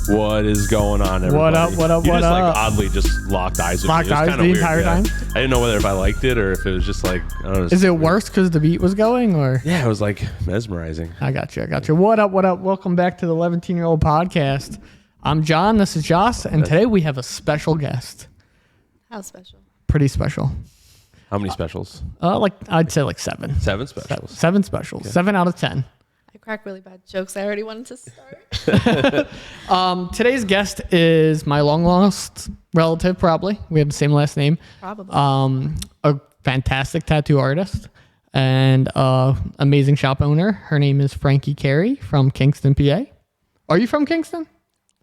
What is going on, everybody? What up, what up, you what just, up? like, oddly just locked eyes with me. Locked It was eyes kinda the weird, entire yeah. time? I didn't know whether if I liked it or if it was just like, I don't know. Is it worse because the beat was going, or? Yeah, it was like mesmerizing. I got you. What up, what up? Welcome back to the 11-year-old podcast. I'm John, this is Joss, and today we have a special guest. How special? Pretty special. How many specials? I'd say like 7. 7 specials. 7 specials. Okay. 7 out of 10. I crack really bad jokes. I already wanted to start. Today's guest is my long lost relative, probably. We have the same last name. Probably. A fantastic tattoo artist and amazing shop owner. Her name is Frankie Carey from Kingston, PA. Are you from Kingston?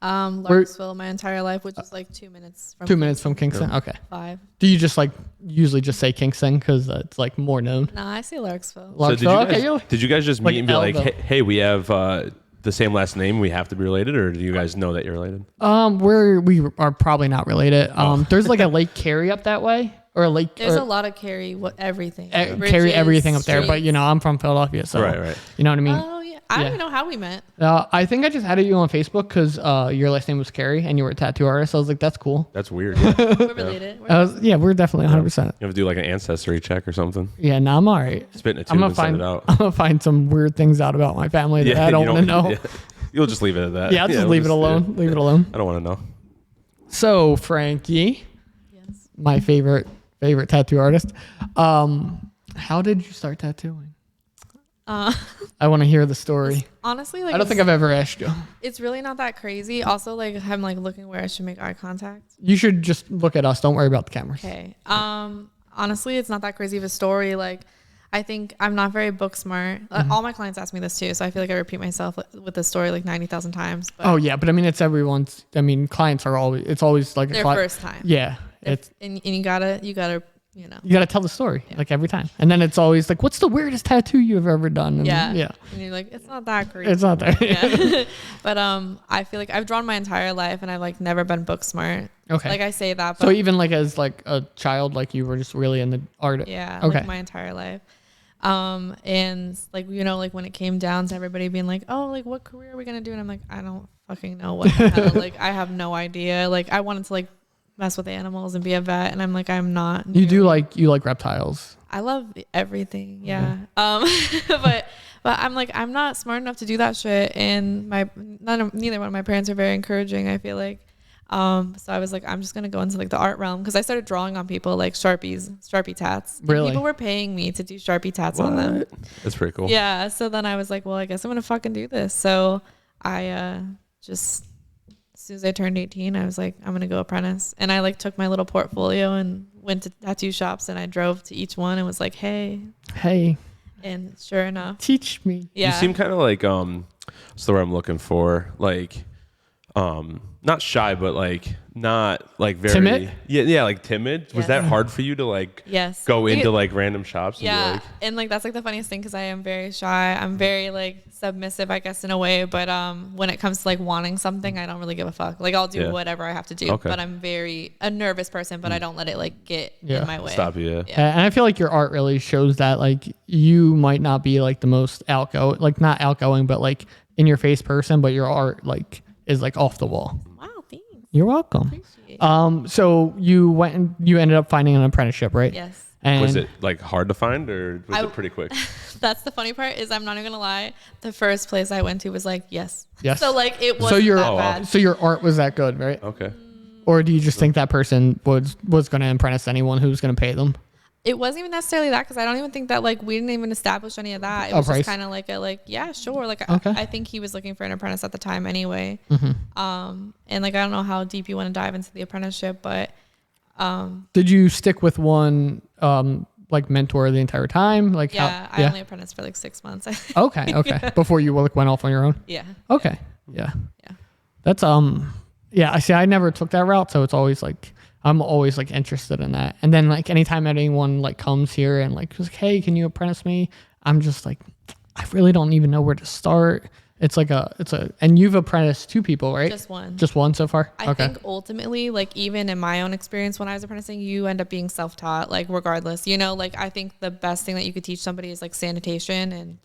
Larksville my entire life, which is like 2 minutes from 2 minutes from Kingston. Yeah. Okay. 5. Do you just usually just say Kingston because it's like more known? Nah, I say Larksville. So did you guys just meet and be like, Elville. hey, we have the same last name, we have to be related, or do you guys know that you're related? We are probably not related. There's like a Lake Carey up that way, or a lake. There's a lot of Carey, everything. Carry everything up there, but I'm from Philadelphia, so right. You know what I mean? Oh yeah, I don't even know how we met. I think I just added you on Facebook because your last name was Carey and you were a tattoo artist. I was like, that's cool. That's weird. Yeah. We're related. We're definitely 100%. You have to do like an ancestry check or something. Yeah, no, I'm all right. Spit in a tube and send it out. I'm gonna find some weird things out about my family that I don't want to know. Yeah. You'll just leave it at that. Yeah, I'll just leave it alone. Yeah. Leave it alone. I don't want to know. So Frankie, Yes. my favorite tattoo artist. How did you start tattooing? I want to hear the story. Honestly, I don't think I've ever asked you. It's really not that crazy. Also, like I'm like looking where I should make eye contact. You should just look at us. Don't worry about the cameras. Okay. Honestly, it's not that crazy of a story. Like, I think I'm not very book smart. All my clients ask me this too, so I feel like I repeat myself with this story like 90,000 times. But Oh yeah, but I mean, it's everyone's. I mean, clients are always. It's always like their first time. Yeah, And you gotta, you gotta tell the story like every time, and then it's always like, "What's the weirdest tattoo you've ever done?" And yeah. And you're like, it's not that crazy. It's not there. Yeah. But I feel like I've drawn my entire life, and I've like never been book smart. Okay. Like I say that. But So even like as like a child, like you were just really in the art. yeah. Okay. Like my entire life. And like like when it came down to everybody being like, oh, like what career are we gonna do? And I'm like, I don't fucking know what the hell. Like I have no idea. Like I wanted to like mess with animals and be a vet, and I'm like, I'm not. You like reptiles. I love everything. Yeah. But I'm like, I'm not smart enough to do that shit. And neither one of my parents are very encouraging, I feel like. So I was like, I'm just going to go into like the art realm. Cause I started drawing on people like Sharpie tats. Really? People were paying me to do Sharpie tats on them. That's pretty cool. Yeah. So then I was like, well, I guess I'm going to fucking do this. So I, just as soon as I turned 18, I was like, I'm going to go apprentice. And I like took my little portfolio and went to tattoo shops, and I drove to each one and was like, hey, and sure enough, teach me. yeah. You seem kind of like what's the word I'm looking for? Like not shy, but like not like very timid. Yeah, like timid. Was Yes. that hard for you to like Yes. go into like random shops? And Yeah. be like, And like that's like the funniest thing, because I am very shy. I'm very like submissive, I guess, in a way. But when it comes to like wanting something, I don't really give a fuck. Like I'll do whatever I have to do. Okay. But I'm a nervous person, but I don't let it like get in my way. Stop you. Yeah. And I feel like your art really shows that like you might not be like the most outgoing, like not outgoing, but like in your face person, but your art like is like off the wall. Wow, thanks. You're welcome. Appreciate it. So you ended up finding an apprenticeship, right? Yes. And Was it like hard to find, or was it pretty quick? That's the funny part, is I'm not even gonna lie. The first place I went to was like, yes. Yes. So like it wasn't that bad. So your art was that good, right? Okay. Or do you just think that person was going to apprentice anyone who's going to pay them? It wasn't even necessarily that, because I don't even think that like we didn't even establish any of that. It was just kind of like yeah, sure. Like okay. I think he was looking for an apprentice at the time anyway. Mm-hmm. And like I don't know how deep you want to dive into the apprenticeship, but did you stick with one like mentor the entire time? Like I only apprenticed for like 6 months. Okay. Before you like went off on your own. Yeah. Okay. Yeah. That's yeah. I see. I never took that route, so it's always like I'm always like interested in that. And then like anytime anyone like comes here and like was like, hey, can you apprentice me? I'm just like, I really don't even know where to start. And you've apprenticed 2 people, right? Just one. Just one so far? I think ultimately, like even in my own experience when I was apprenticing, you end up being self-taught, like regardless, like I think the best thing that you could teach somebody is like sanitation and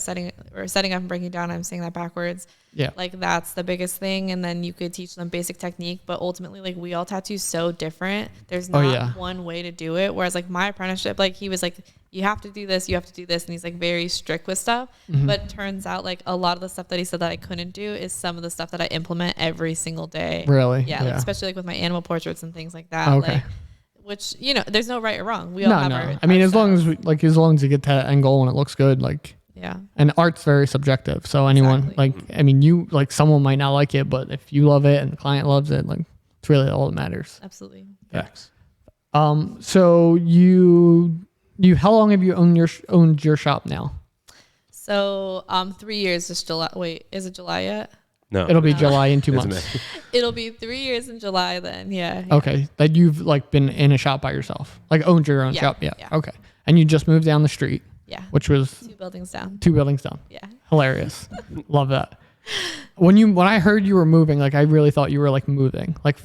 setting up and breaking down. I'm saying that backwards. Yeah. Like that's the biggest thing. And then you could teach them basic technique, but ultimately like we all tattoo so different. There's not one way to do it. Whereas like my apprenticeship, like he was like, you have to do this, you have to do this. And he's like very strict with stuff. But turns out like a lot of the stuff that he said that I couldn't do is some of the stuff that I implement every single day. Really? Yeah. Like, especially like with my animal portraits and things like that. Okay. Like, which, you know, there's no right or wrong. We all have our, I mean, our as long styles. as long as you get to that end goal and it looks good, like, Yeah. and art's very subjective. So anyone, Exactly. like, I mean, you, like, someone might not like it, but if you love it and the client loves it, like, it's really all that matters. Absolutely. Facts. So you, how long have you owned your shop now? So 3 years this July. Wait, is it July yet? No. It'll be July in 2 It's months. It'll be 3 years in July then. Yeah. Okay. That you've like been in a shop by yourself, like owned your own Yeah, shop. Yeah. yeah. Okay. And you just moved down the street, Yeah. which was 2 buildings down. 2 buildings down. Yeah. Hilarious. Love that. When I heard you were moving, like I really thought you were like moving, like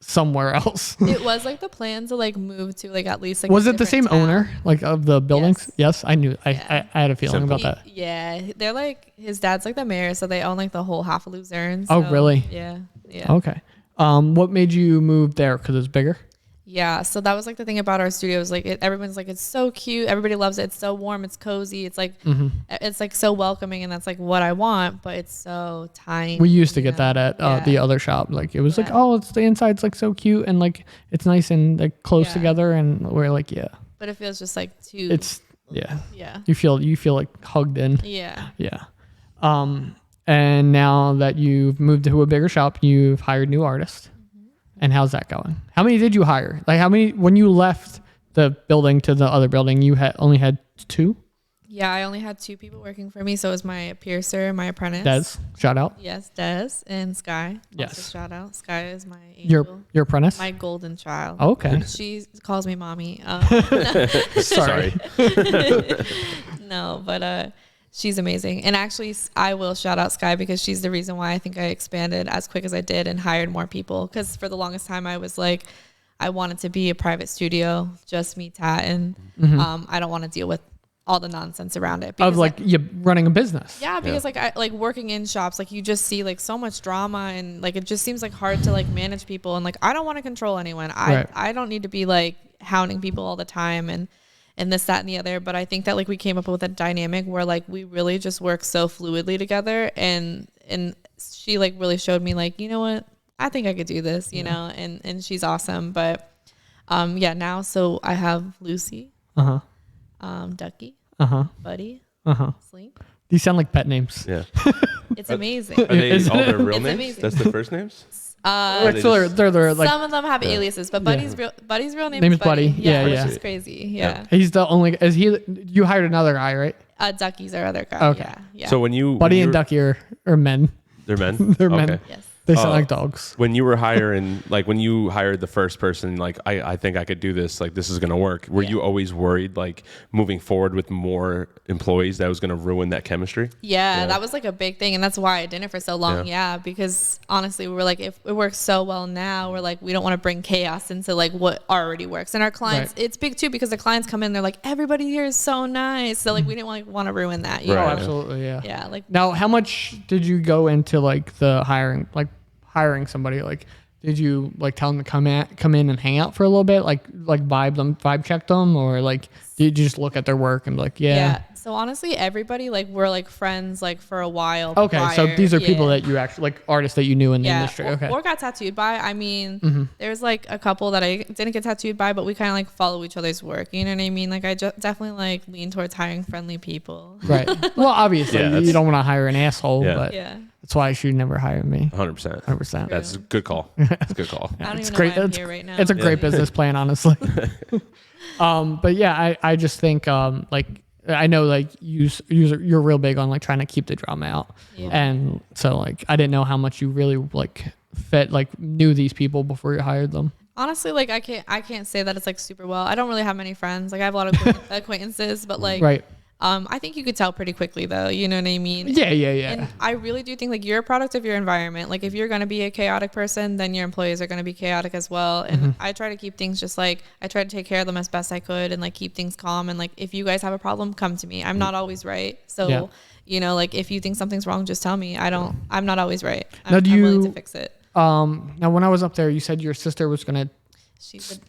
somewhere else. It was like the plan to like move to like at least like. Was a it the same different town. owner, like of the buildings? Yes, I knew. Yeah. I had a feeling about that. Yeah, they're like his dad's like the mayor, so they own like the whole half of Luzerne. Oh, so, really? Yeah. Yeah. Okay. What made you move there? Because it's bigger. Yeah, so that was like the thing about our studios. Like everyone's like, it's so cute. Everybody loves it. It's so warm. It's cozy. It's like, it's like so welcoming, and that's like what I want. But it's so tiny. We used to you get know? that at the other shop. Like it was like, Yeah. oh, it's the inside's like so cute and like it's nice and like close Yeah. together, and we're like, yeah, But it feels just like too. it's yeah. Yeah. You feel like hugged in. Yeah. Yeah. And now that you've moved to a bigger shop, you've hired new artists. And how's that going? How many did you hire? Like how many when you left the building to the other building, you only had 2? Yeah, I only had 2 people working for me. So it was my piercer, my apprentice. Des, shout out. Yes, Des and Sky. Yes. Also shout out. Sky is my angel. Your apprentice? My golden child. Okay. She calls me mommy. Sorry. No, but she's amazing. And actually, I will shout out Sky because she's the reason why I think I expanded as quick as I did and hired more people. Because for the longest time, I was like, I wanted to be a private studio, just me, Tat, and I don't want to deal with all the nonsense around it. Of like you running a business. Yeah, because like I like working in shops, like you just see like so much drama and like it just seems like hard to like manage people, and like I don't want to control anyone. I don't need to be like hounding people all the time and this, that, and the other. But I think that like we came up with a dynamic where like we really just work so fluidly together, and she like really showed me like, you know what, I think I could do this, you know, and she's awesome. But now so I have Lucy, Ducky, Buddy, Sling. These sound like pet names. Yeah. It's amazing. Are they all their real It's names? amazing. That's the first names? So they're like some of them have aliases, but Buddy's real name Name is is Buddy. Yeah, which yeah. is crazy. Yeah. he's the only. Is he? You hired another guy, right? Ducky's our other guy. Okay. Yeah. So when you Buddy when and you Ducky are men. they're men. They're men. Okay. Yes. They sound like dogs. When you were hiring, like when you hired the first person, like I think I could do this, like this is gonna work. Were you always worried, like moving forward with more employees, that was gonna ruin that chemistry? Yeah, that was like a big thing, and that's why I did it for so long. Yeah, because honestly, we were like, if it works so well now, we're like, we don't want to bring chaos into like what already works. And our clients, it's big too, because the clients come in, they're like, everybody here is so nice. So like, we didn't want to ruin that. You Right. Oh, know? absolutely, yeah. Yeah, like Now, how much did you go into like the hiring somebody? Like, did you like tell them to come in and hang out for a little bit, like vibe check them, or like did you just look at their work and be like, yeah. So honestly, everybody like we're like friends like for a while. Okay, so prior. these are people that you actually like, artists that you knew in the industry. Okay. Or got tattooed by. I mean, there's like a couple that I didn't get tattooed by, but we kind of like follow each other's work. You know what I mean? Like I definitely like lean towards hiring friendly people. Right. Well, obviously you don't want to hire an asshole, but Yeah. that's why you should never hire me. 100%. 100%. That's a good call. That's a good call. I don't It's even great. know why I'm It's- here right now. It's a great business plan, honestly. But yeah, I just think like I know like you're real big on like trying to keep the drama out, and so like I didn't know how much you really like knew these people before you hired them. Honestly, like I can't say that it's like super well. I don't really have many friends. Like I have a lot of acquaintances, but like Right. I think you could tell pretty quickly though. You know what I mean? Yeah. And I really do think like you're a product of your environment. Like if you're going to be a chaotic person, then your employees are going to be chaotic as well. And I try to keep things just like, I try to take care of them as best I could and like keep things calm. And like, if you guys have a problem, come to me. I'm not always right. So, you know, like if you think something's wrong, just tell me. I'm not always right. I'm willing to fix it. Now when I was up there, you said your sister was going to She's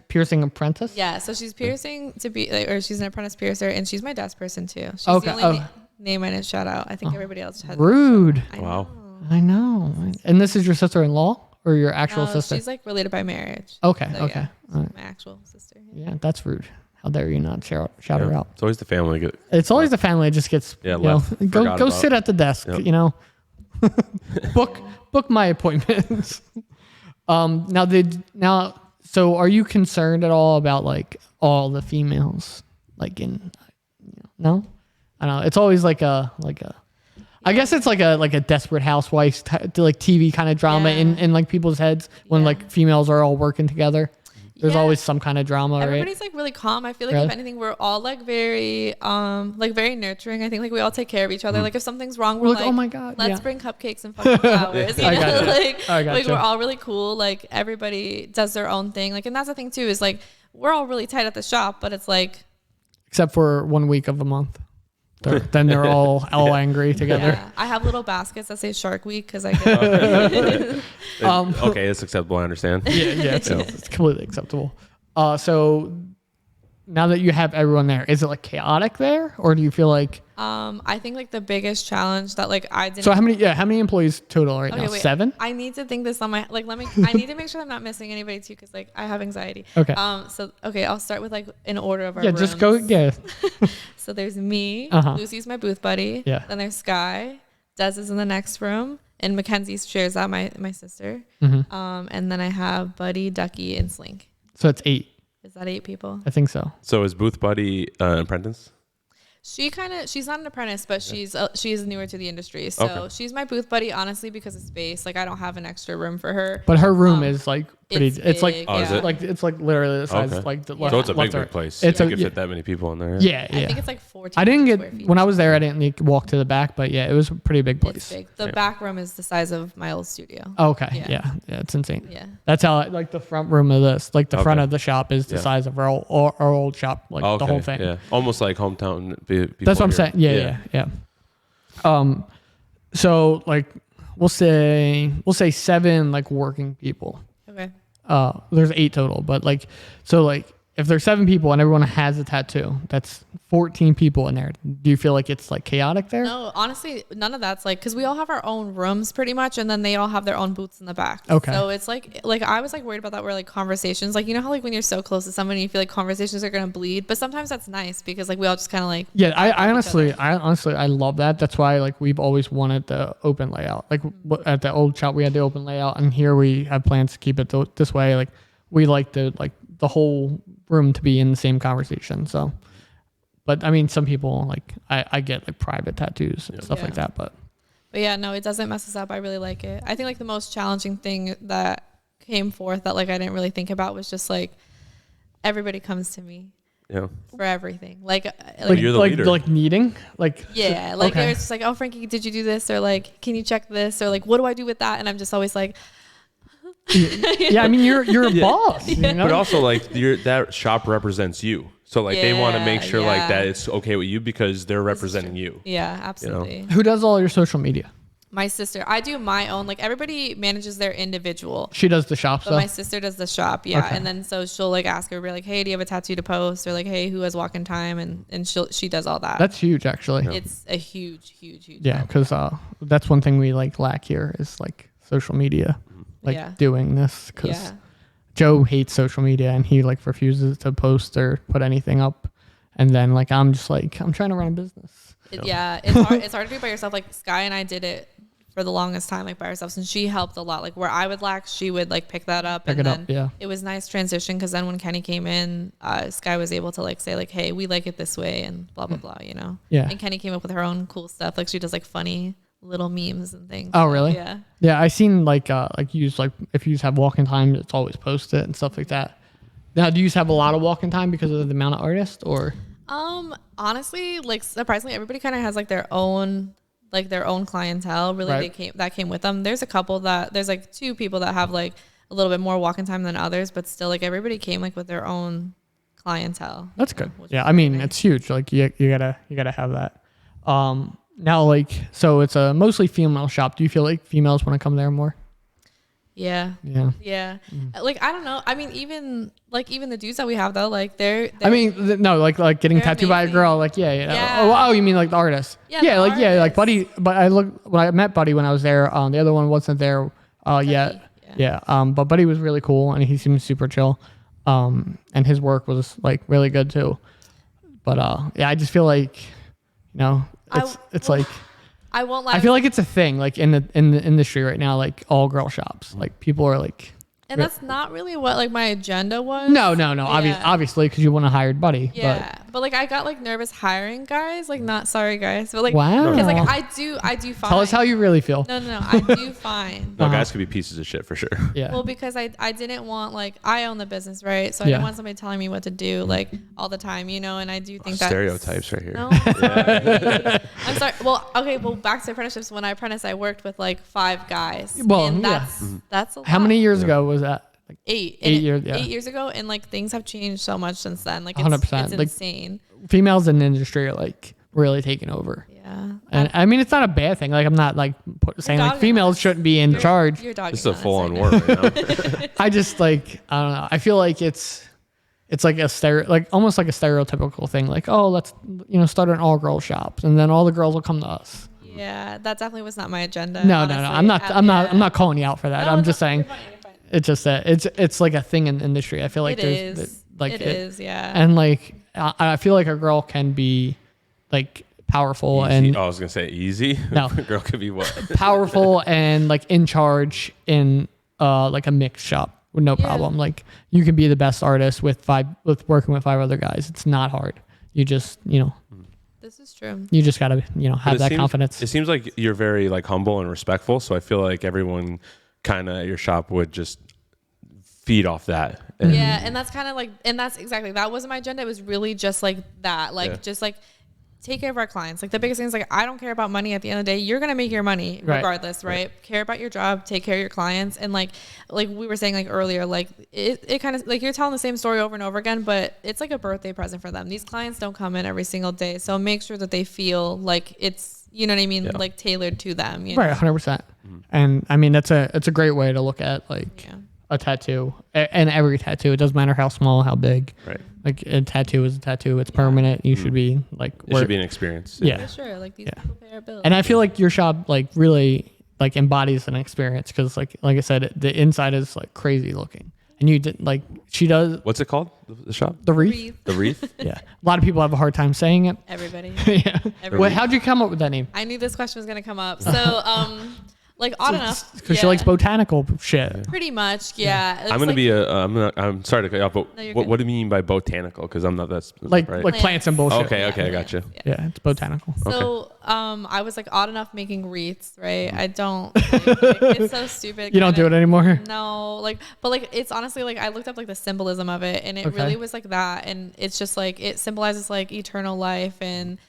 piercing apprentice. Yeah, so she's piercing to be, like, or she's an apprentice piercer, and she's my desk person too. She's Okay. the only name I didn't shout out. I think everybody else had. Rude. Wow. I know. And this is your sister-in-law or your actual sister? She's like related by marriage. Okay. So, okay. Yeah, my actual sister. Yeah, that's rude. How dare you not shout her out? It's always the family. It's always the family that just gets. Yeah, you know, left. go sit at the desk. Yep. You know, book my appointments. So are you concerned at all about like all the females like in? No, I don't know. It's always like a. I guess it's like a Desperate Housewives like TV kind of drama in like people's heads when like females are all working together. There's always some kind of drama, Everybody's right? like really calm. I feel like if anything, we're all like very very nurturing. I think like we all take care of each other. Like if something's wrong, we're like, oh my God, let's bring cupcakes and fucking flowers. You know? Like you. we're all really cool. Like everybody does their own thing. Like, and that's the thing too, is like we're all really tight at the shop, but it's like, except for 1 week of the month. Then they're all angry together. Yeah. I have little baskets that say Shark Week because I get okay, it's acceptable. I understand. Yeah, it's completely acceptable. So now that you have everyone there, is it like chaotic there, or do you feel like? I think like the biggest challenge that like I didn't. So how many employees total right now? Wait, 7. I need to think this on my I need to make sure I'm not missing anybody too, because like I have anxiety. Okay. So I'll start with like in order of our Yeah, just go. rooms. Yeah. So there's me. Uh-huh. Lucy's my booth buddy. Yeah. Then there's Sky. Des is in the next room, and Mackenzie shares out my sister. Mm-hmm. And then I have Buddy, Ducky, and Slink. So it's 8. Is that 8 people? I think so. So is Booth Buddy apprentice? She's not an apprentice, but she's newer to the industry. So she's my booth buddy, honestly, because of space. Like I don't have an extra room for her. But her room is like pretty. It's like big, is it? like it's like literally the size like the So it's a left big or- place. It's You a- could fit that many people in there. Yeah, I think it's like 14. I didn't square feet. when I was there. I didn't walk to the back, but yeah, it was a pretty big place. It's big. The back room is the size of my old studio. Okay, Yeah. yeah, it's insane. Yeah. That's how like the front room of this, like the front Okay. of the shop is the Yeah. size of our old shop, like Okay. the whole thing. Yeah, almost like hometown. People That's what I'm here. saying. Yeah. So like we'll say 7 like working people. Okay. There's 8 total, but like if there's 7 people and everyone has a tattoo, that's 14 people in there. Do you feel like it's like chaotic there? No, honestly, none of that's like, because we all have our own rooms pretty much, and then they all have their own booths in the back. Okay. So it's like I was like worried about that, where like conversations, like you know how like when you're so close to somebody, you feel like conversations are gonna bleed, but sometimes that's nice because like we all just kind of like. Yeah, I honestly I love that. That's why like we've always wanted the open layout. Like at the old shop we had the open layout, and here we have plans to keep it this way. Like we like the whole room to be in the same conversation. So, but I mean, some people like I get like private tattoos and stuff like that, but yeah, no, it doesn't mess us up. I really like it. I think like the most challenging thing that came forth that like I didn't really think about was just like everybody comes to me. Yeah. For everything, like you're the leader. like needing, like yeah, like there's just like, oh Frankie, did you do this, or like can you check this, or like what do I do with that, and I'm just always like. Yeah, I mean you're a boss, you know? But also like that shop represents you. So like they want to make sure like that it's okay with you because they're representing you. Yeah, absolutely. Who does all your social media? My sister. I do my own. Like everybody manages their individual. She does the shop But stuff. my sister does the shop, yeah. Okay. And then so she'll like ask her, like, hey, do you have a tattoo to post? Or like, hey, who has walk-in time? And she does all that. That's huge, actually. It's a huge Yeah, help. because that's one thing we like lack here is like social media, like doing this. Because Joe hates social media and he like refuses to post or put anything up. And then like I'm just like I'm trying to run a business. It's hard. It's hard to do by yourself. Like Sky and I did it for the longest time, like by ourselves, and she helped a lot. Like where I would lack, she would like pick that up. It was nice transition because then when Kenny came in, Sky was able to like say like, hey, we like it this way and blah blah blah, you know. Yeah. And Kenny came up with her own cool stuff. Like she does like funny little memes and things. Oh really? Yeah. Yeah, I seen like use like if you have walk-in time, it's always posted and stuff like that. Now, do you have a lot of walk-in time because of the amount of artists, or? Honestly, like surprisingly, everybody kind of has like their own clientele. Really, Right. that came with them. There's like 2 people that have like a little bit more walk-in time than others, but still, like everybody came like with their own clientele. That's good. Which Yeah, was I mean, nice. it's huge. Like you gotta have that. Now, like, so it's a mostly female shop. Do you feel like females want to come there more? Yeah. Yeah. Like I don't know. I mean, even the dudes that we have though, like they're I mean, no, like getting they're tattooed by a amazing. girl. Like, yeah. Yeah. Oh, you mean like the artist? Yeah, the like artist. Buddy. But when I met Buddy when I was there. The other one wasn't there yet. Yeah. But Buddy was really cool and he seemed super chill. And his work was like really good too. But yeah, I just feel like, it's like. I won't lie. I feel like it's a thing, like in the industry right now, like all girl shops. Like people are like, and that's not really what like my agenda was. no. Yeah. Obviously, because you want a hired buddy. Yeah, but like I got like nervous hiring guys. Like not sorry guys, but like Wow. because like I do fine. Tell us how you really feel. No, I do fine. No, guys could be pieces of shit for sure. Yeah. Well, because I didn't want like I own the business, right? So I Yeah. didn't want somebody telling me what to do like all the time, and I do think that Stereotypes right here. No, I'm sorry. Well, okay. Well, back to apprenticeships. When I apprenticed, I worked with like 5 guys. Well, and yeah. that's a lot. How many years ago was that? Like 8. 8 years. Yeah. 8 years ago, and like things have changed so much since then. Like 100%. it's Like, insane. Females in the industry are like really taking over. Yeah. And I mean, it's not a bad thing. Like I'm not like saying like dogging females us. shouldn't be in charge. You're dogging This is a us full-on right war right now. I just like I don't know. I feel like it's like almost like a stereotypical thing. Like, oh, let's start an all girl shops, and then all the girls will come to us. Yeah, that definitely was not my agenda. No. honestly. I'm not calling you out for that. No, I'm just saying you're fine, you're fine. it's just that it's like a thing in the industry. I feel like It there's is. like It is, yeah. and like I feel like a girl can be like powerful and I was gonna say easy. No. A girl could be what? powerful and like in charge in like a mixed shop with no Yeah. problem. Like you can be the best artist with working with 5 other guys. It's not hard. You just This is true. you just gotta have that confidence. It seems like you're very like humble and respectful. So I feel like everyone kind of at your shop would just feed off that. And Yeah, and that's kind of like, and that's exactly, that wasn't my agenda. It was really just like that, like Yeah. just like take care of our clients. Like the biggest thing is like, I don't care about money at the end of the day. You're going to make your money Right. regardless, right? Care about your job, take care of your clients. And like we were saying like earlier, like it kind of like you're telling the same story over and over again, but it's like a birthday present for them. These clients don't come in every single day. So make sure that they feel like it's, you know what I mean? Yeah. Like tailored to them. You Right, know? 100%. And I mean it's a great way to look at like Yeah. a tattoo and every tattoo. It doesn't matter how small, how big. Right. Like a tattoo is a tattoo. It's permanent. You should be like It should be an experience. Yeah. For sure. Like these Yeah. people pay our bills. And I feel like your shop like really like embodies an experience because like I said, the inside is like crazy looking. And you did like she does What's it called? The shop? the wreath. Breathe. The Wreath? Yeah, a lot of people have a hard time saying it. Everybody. Yeah. Every Wait, week. how'd you come up with that name? I knew this question was gonna come up. So, like odd enough, Because she likes botanical shit. pretty much, yeah. It's I'm gonna like- be I'm sorry to cut you off, but No, you're what, good. what do you mean by botanical? Because I'm not that Like right. like plants and bullshit. Okay, I got you. Yeah, it's botanical. So, I was like odd enough making wreaths, right? I don't. Like, it's so stupid. You don't do it anymore. No, like, but like, it's honestly like I looked up like the symbolism of it, and it Okay. really was like that, and it's just like it symbolizes like eternal life and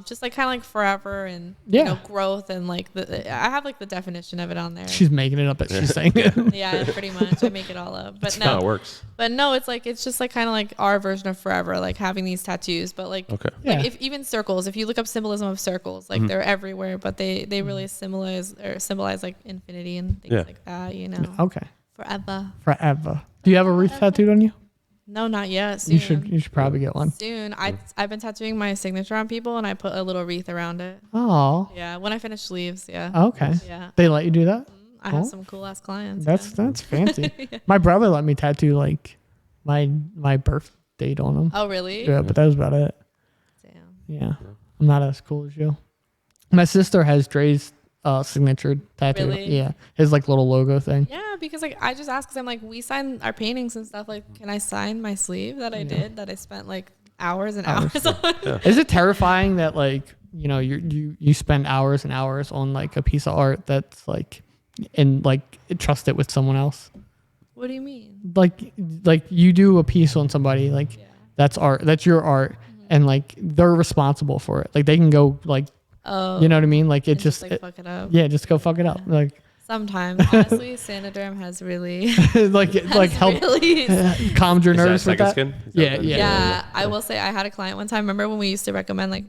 just like kind of like forever and Yeah. growth and like I have like the definition of it on there. She's making it up as she's saying it. Yeah, pretty much. I make it all up, but That's how it works. But no, it's just like kind of like our version of forever, like having these tattoos. But like, Okay. Yeah. like if even circles, if you look up symbolism of circles, like they're everywhere, but they really symbolize like infinity and things Yeah. like that. You know, Okay. forever. Forever. Do you have a wreath tattooed on you? No, not yet. Soon. You should probably get one. Soon. I've been tattooing my signature on people, and I put a little wreath around it. Oh. Yeah, when I finish sleeves. Yeah. Okay. Yeah. They let you do that? I have Cool. some cool ass clients. That's fancy. My brother let me tattoo like my birth date on him. Oh really? Yeah, but that was about it. Damn. Yeah. I'm not as cool as you. My sister has Dre's signature tattoo. Really? Yeah. His like little logo thing. Yeah, because like I just asked because I'm like we sign our paintings and stuff. Like, can I sign my sleeve that I did that I spent like hours and hours on? Is it terrifying that like, you spend hours and hours on like a piece of art that's like and like trust it with someone else? What do you mean? Like you do a piece on somebody, like Yeah. that's art, that's your art, and like they're responsible for it. Like they can go like, you know what I mean? Like it just like fuck it up. Yeah, just go fuck it up. Like sometimes, honestly, Sanoderm has really like help calmed your nerves with that. Skin? Yeah. I will say I had a client one time. Remember when we used to recommend like,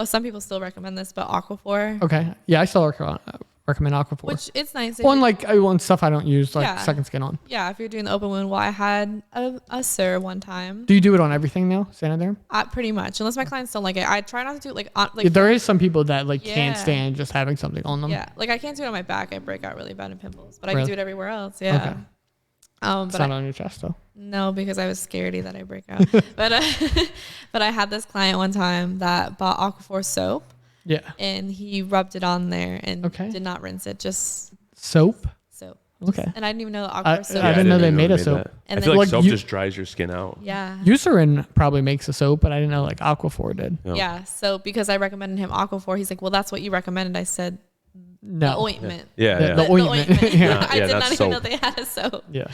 some people still recommend this, but Aquaphor. Okay. Yeah, I still recommend Aquaphor. Which it's nice. One like one stuff I don't use like second skin on. Yeah, if you're doing the open wound. Well, I had a SIR one time. Do you do it on everything now, Sanoderm? Pretty much, unless my clients don't like it. I try not to do it like on yeah, there is some people that like can't stand just having something on them. Yeah, like I can't do it on my back. I break out really bad in pimples, but I can do it everywhere else. Yeah. Okay. But it's not on your chest though. No, because I was scaredy that I break out. but I had this client one time that bought Aquaphor soap. Yeah. And he rubbed it on there and did not rinse it. Just soap. Okay. And I didn't even know the Aquaphor soap. I didn't know they made a soap. And I feel like soap just dries your skin out. Yeah. Eucerin probably makes a soap, but I didn't know like Aquaphor did. Yeah. So because I recommended him Aquaphor, he's like, well, that's what you recommended. I said, no. The ointment. Yeah. The ointment. I did not even know they had a soap. Yeah.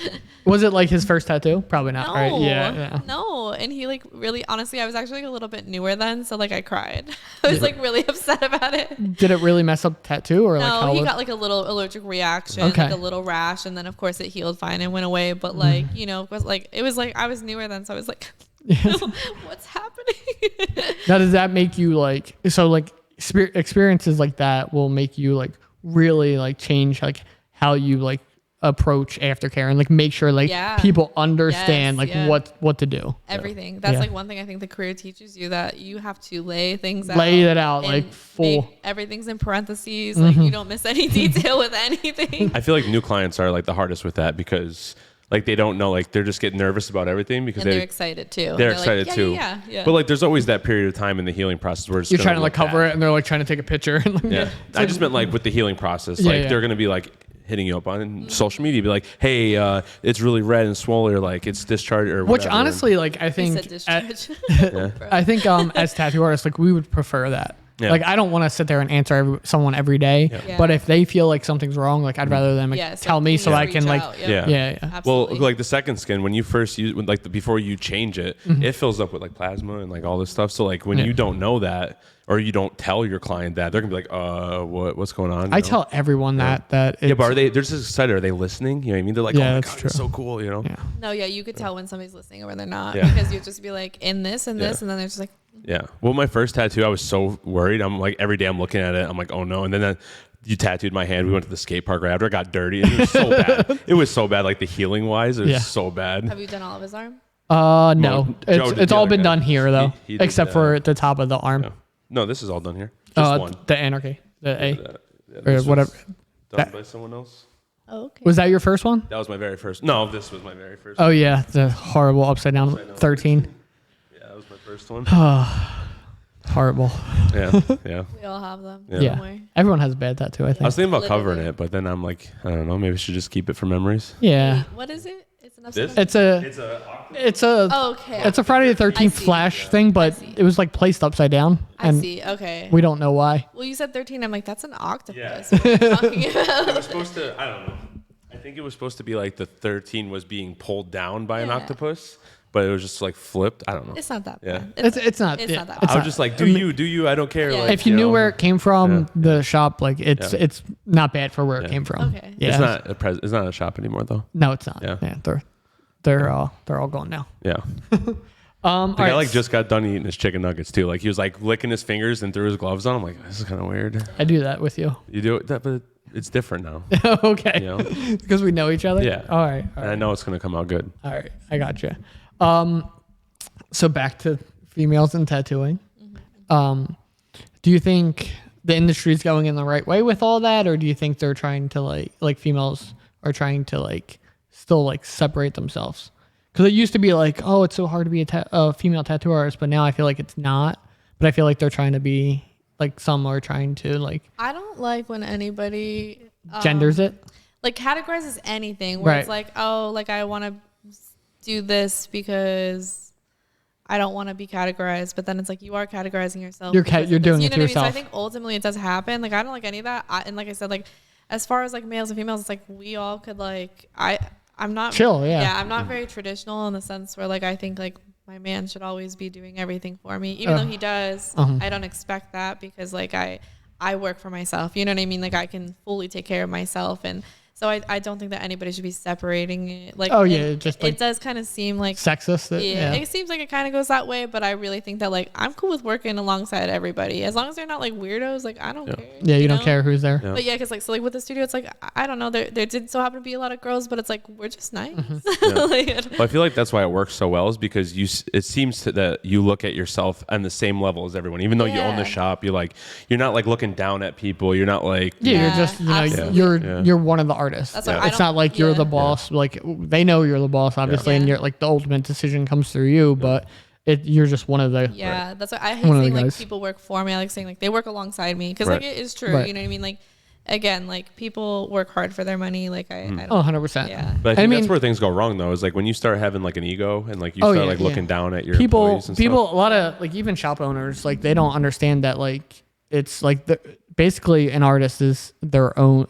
Was it like his first tattoo? Probably not. No. Right? Yeah. No. And he like really, honestly, I was actually like, a little bit newer then. So like I cried. I was like really upset about it. Did it really mess up tattoo or no, he got like a little allergic reaction, like a little rash. And then of course it healed fine and went away. But like, you know, it was like, I was newer then. So I was like, what's happening? Now, does that make you like, so like experiences like that will make you like really like change like how you like approach aftercare and like make sure like people understand what to do. Everything. That's like one thing I think the career teaches you, that you have to lay things out. Lay it out like full. Everything's in parentheses. Like you don't miss any detail with anything. I feel like new clients are like the hardest with that because like they don't know, like they're just getting nervous about everything because they're excited too. They're excited like, too. Yeah. But like there's always that period of time in the healing process where it's you're trying to like cover it and they're like trying to take a picture. I just meant like with the healing process, like they're gonna be like hitting you up on social media, be like, hey, it's really red and swollen, or like it's discharged or whatever. Which honestly, like I think I think as tattoo artists, like we would prefer that. Yeah. Like I don't want to sit there and answer someone every day, but if they feel like something's wrong, like I'd rather them tell me so I can like Well, like the second skin, when you first use, before you change it, it fills up with like plasma and like all this stuff. So like when you don't know that, or you don't tell your client that, they're gonna be like, what's going on? I tell everyone that but are they? They're just excited. Are they listening? You know what I mean? They're like, oh my god, it's so cool. You know? No, you could tell when somebody's listening or when they're not, because you just be like in this and this, and then they're just like. Yeah. Well, my first tattoo, I was so worried. I'm like, every day I'm looking at it, I'm like, oh no. And then you tattooed my hand. We went to the skate park right after. It got dirty. And it was so bad. It was so bad. Like the healing wise, it was so bad. Have you done all of his arm? No. It's all been done here though, except for the top of the arm. Yeah. No, this is all done here. Just one. The anarchy, the A, or whatever. Done by someone else. Oh, okay. Was that your first one? That was my very first. No, this was my very first. Oh yeah, the horrible upside down 13. That was my first one. Horrible. Yeah. We all have them. Yeah. Everyone has a bad tattoo, I think. I was thinking about covering it, but then I'm like, I don't know, maybe I should just keep it for memories. Yeah. Wait, what is it? It's a Friday the 13th Flash thing, but it was like placed upside down. I see. Okay. We don't know why. Well, you said 13. I'm like, that's an octopus. What are you talking about? It was supposed to, I don't know. I think it was supposed to be like the 13 was being pulled down by an octopus. But it was just like flipped. I don't know. It's not that bad. It's not that bad. I was just like, do you? I don't care. Yeah. Like, if you knew where it came from, the shop, like it's not bad for where it came from. Okay. Yeah. It's not a shop anymore though. No, it's not. Yeah. They're all gone now. Yeah. The guy like just got done eating his chicken nuggets too. Like he was like licking his fingers and threw his gloves on. I'm like, this is kind of weird. I do that with you. You do it, but it's different now. Okay. You know? Because we know each other. Yeah. All right. And I know it's gonna come out good. All right. I got you. So back to females and tattooing. Do you think the industry is going in the right way with all that, or do you think they're trying to like females are trying to like still like separate themselves? Because it used to be like, oh, it's so hard to be a female tattoo artist, but now I feel like it's not. But I feel like they're trying to be like, some are trying to like. I don't like when anybody genders it. Like categorizes anything where it's like, oh, like I want to do this because I don't want to be categorized, but then it's like you are categorizing yourself. You're doing it to yourself. So I think ultimately it does happen. Like I don't like any of that. And like I said, like as far as like males and females, it's like we all could like I'm not chill. Yeah. I'm not very traditional in the sense where like I think like my man should always be doing everything for me, even though he does. I don't expect that because like I work for myself. You know what I mean? Like I can fully take care of myself, and so I don't think that anybody should be separating it. Like, it does kind of seem like sexist. It seems like it kind of goes that way, but I really think that like I'm cool with working alongside everybody as long as they're not like weirdos. Like I don't care. Yeah, you don't care who's there. Yeah. But yeah, because like with the studio, it's like I don't know. There did so happen to be a lot of girls, but it's like we're just nice. Well, I feel like that's why it works so well is because it seems that you look at yourself on the same level as everyone, even though you own the shop. You're not like looking down at people. You're not like you're just you're one of the artists. That's it's not like you're the boss. Like they know you're the boss, obviously, and you're like the ultimate decision comes through you. But you're just one of the. Yeah, that's why I hate saying like people work for me. I like saying like they work alongside me because like it is true. You know what I mean? Like again, like people work hard for their money. Like I don't. 100%. Yeah. But I mean, that's where things go wrong though. Is like when you start having like an ego and like you start like looking down at your employees and people. Stuff. A lot of like even shop owners like they don't understand that like it's like basically an artist is their own.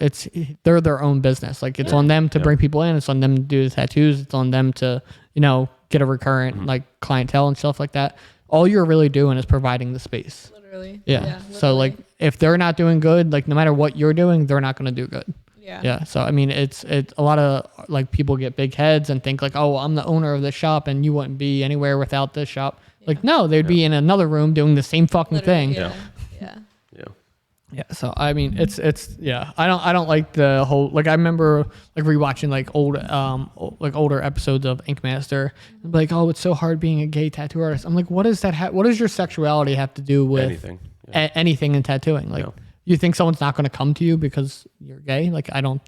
They're their own business. Like it's on them to bring people in. It's on them to do the tattoos. It's on them to get a recurrent like clientele and stuff like that. All you're really doing is providing the space. Literally. Yeah. Literally. So like if they're not doing good, like no matter what you're doing, they're not going to do good. Yeah. So I mean, it's a lot of like people get big heads and think like, oh, I'm the owner of this shop and you wouldn't be anywhere without this shop. Like no, they'd be in another room doing the same fucking thing. Yeah. Yeah, so I mean, it's I don't like the whole like I remember like rewatching like older episodes of Ink Master, and like oh it's so hard being a gay tattoo artist. I'm like, what does that what does your sexuality have to do with anything? Anything in tattooing? Like you think someone's not going to come to you because you're gay? Like I don't.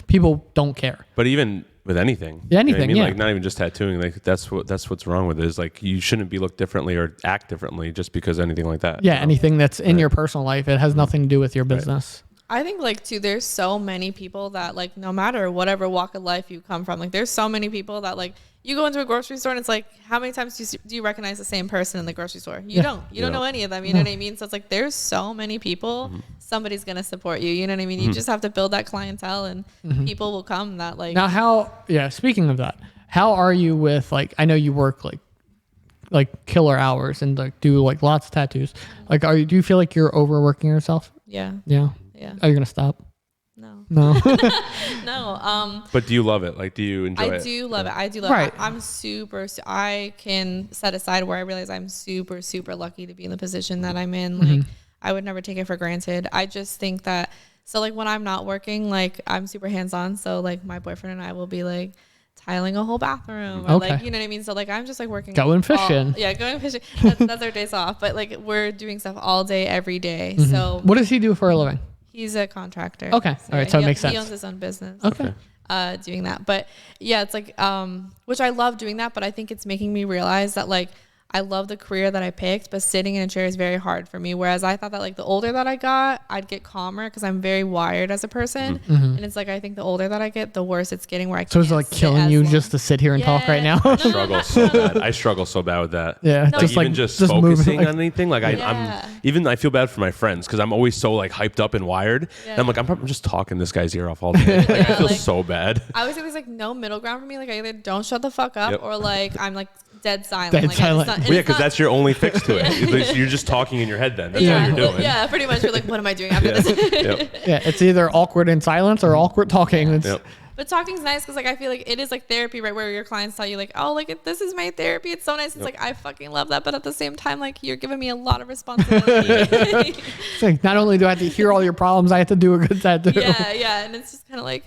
People don't care. But even with anything, anything, like not even just tattooing. Like that's what's wrong with it is like you shouldn't be looked differently or act differently just because anything like that. Yeah, anything that's in your personal life, it has nothing to do with your business. I think like too, there's so many people that like no matter whatever walk of life you come from, like there's so many people that like you go into a grocery store and it's like how many times do you recognize the same person in the grocery store? You don't know any of them. You know what I mean? So it's like there's so many people. Somebody's gonna support you. You know what I mean? You just have to build that clientele and people will come that like. Now speaking of that, how are you with like I know you work like killer hours and like do like lots of tattoos. Like do you feel like you're overworking yourself? Yeah. Are you gonna stop? No. No. But do you love it? Like, do you enjoy it? I do love it. I do love it. I'm I can set aside where I realize I'm super, super lucky to be in the position that I'm in. Like, I would never take it for granted. I just think that, so like when I'm not working, like I'm super hands-on. So like my boyfriend and I will be like tiling a whole bathroom or like, you know what I mean? So like, I'm just like working. Going fishing. Going fishing. That's our days off. But like we're doing stuff all day, every day. So what does he do for a living? He's a contractor. Okay. So, all right. So it makes sense. He owns his own business. Okay. Doing that. But yeah, it's like, which I love doing that, but I think it's making me realize that like, I love the career that I picked, but sitting in a chair is very hard for me. Whereas I thought that like the older that I got, I'd get calmer because I'm very wired as a person. And it's like, I think the older that I get, the worse it's getting where I can't. So it's like killing you just to sit here and talk right now. I struggle so bad with that. Yeah. Like even just focusing on anything. Like I feel bad for my friends because I'm always so like hyped up and wired. And I'm like, I'm just talking this guy's ear off all day. Like, I feel so bad. I always say there's like no middle ground for me. Like I either don't shut the fuck up or like I'm like dead silent. Because that's your only fix to it. You're just talking in your head then. That's what you're doing. Yeah, pretty much. You're like, what am I doing after this? Yeah, it's either awkward in silence or awkward talking. But talking's nice because like I feel like it is like therapy, right? Where your clients tell you like, oh, like this is my therapy. It's so nice. It's like I fucking love that, but at the same time, like you're giving me a lot of responsibility. It's like not only do I have to hear all your problems, I have to do a good tattoo. Yeah, and it's just kind of like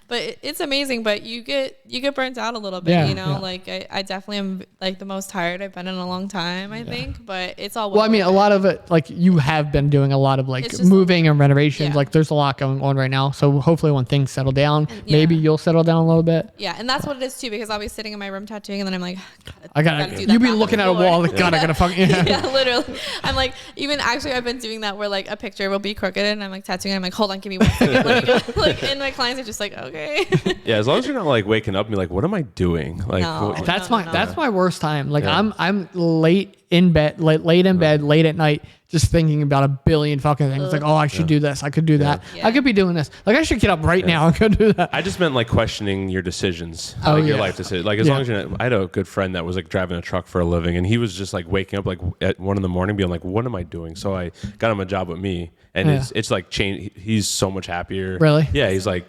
but it's amazing. But you get burnt out a little bit, Like I definitely am like the most tired I've been in a long time, I think. But it's all well. I mean, a lot of it, like you have been doing a lot of like moving and renovations. Like there's a lot going on right now. So hopefully when things settle down. Maybe you'll settle down a little bit. Yeah, and that's what it is too, because I'll be sitting in my room tattooing, and then I'm like, I gotta do that. You be looking at a wall, like, God, I gotta fucking. Yeah, literally. I'm like, even actually, I've been doing that where like a picture will be crooked, and I'm like tattooing, and I'm like, hold on, give me 1 second, let me go. Like, and my clients are just like, okay. Yeah, as long as you're not like waking up and be like, what am I doing? Like, that's my worst time. Like I'm late in bed, late in bed, late at night, just thinking about a billion fucking things. Like, oh, I should do this. I could do that. I could be doing this. Like, I should get up right now and go do that. I just meant like questioning your decisions, like your life decisions. Like as long as I had a good friend that was like driving a truck for a living, and he was just like waking up like at 1 a.m, being like, "What am I doing?" So I got him a job with me, and it's like changed. He's so much happier. Really? Yeah, he's like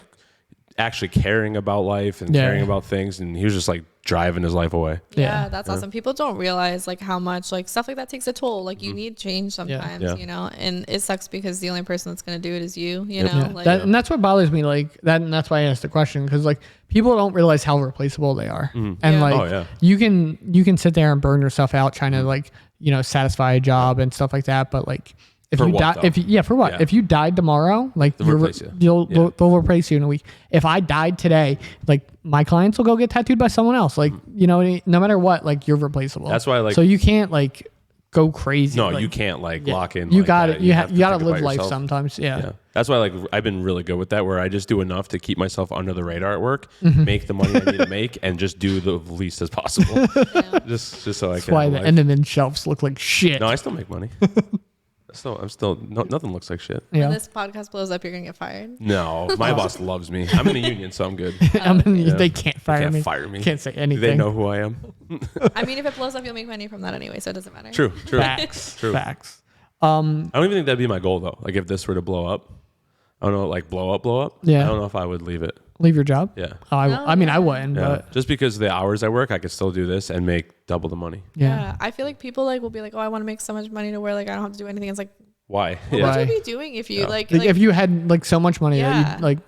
actually caring about life and caring about things, and he was just like driving his life away. Yeah, that's awesome. People don't realize like how much like stuff like that takes a toll. Like you need change sometimes, you know, and it sucks because the only person that's going to do it is you know. Like, and that's what bothers me. Like that, and that's why I asked the question, because like people don't realize how replaceable they are, and like you can sit there and burn yourself out trying to like, you know, satisfy a job and stuff like that, but like if for you die, for what? If you died tomorrow, like they'll replace you in a week. If I died today, like my clients will go get tattooed by someone else. Like, you know, no matter what, like you're replaceable. That's why, like, so you can't like go crazy. No, like, you can't like lock in. You like got that. it. You got to live life yourself. sometimes. Yeah. That's why like I've been really good with that, where I just do enough to keep myself under the radar at work, make the money I need to make, and just do the least as possible. just so I can. That's why the Enderman shelves look like shit. No, I still make money. Nothing looks like shit. When this podcast blows up, you're gonna get fired. No, my boss loves me. I'm in a union, so I'm good. They can't fire me. Can't say anything. They know who I am. I mean, if it blows up, you'll make money from that anyway, so it doesn't matter. True. Facts. I don't even think that'd be my goal though. Like if this were to blow up, I don't know, like blow up. Yeah. I don't know if I would leave it. Leave your job? Yeah. Oh, I mean, I wouldn't, but just because of the hours I work, I could still do this and make double the money. Yeah. I feel like people like will be like, oh, I want to make so much money to where like I don't have to do anything. It's like, why? What would you be doing if you like if you had like so much money that you like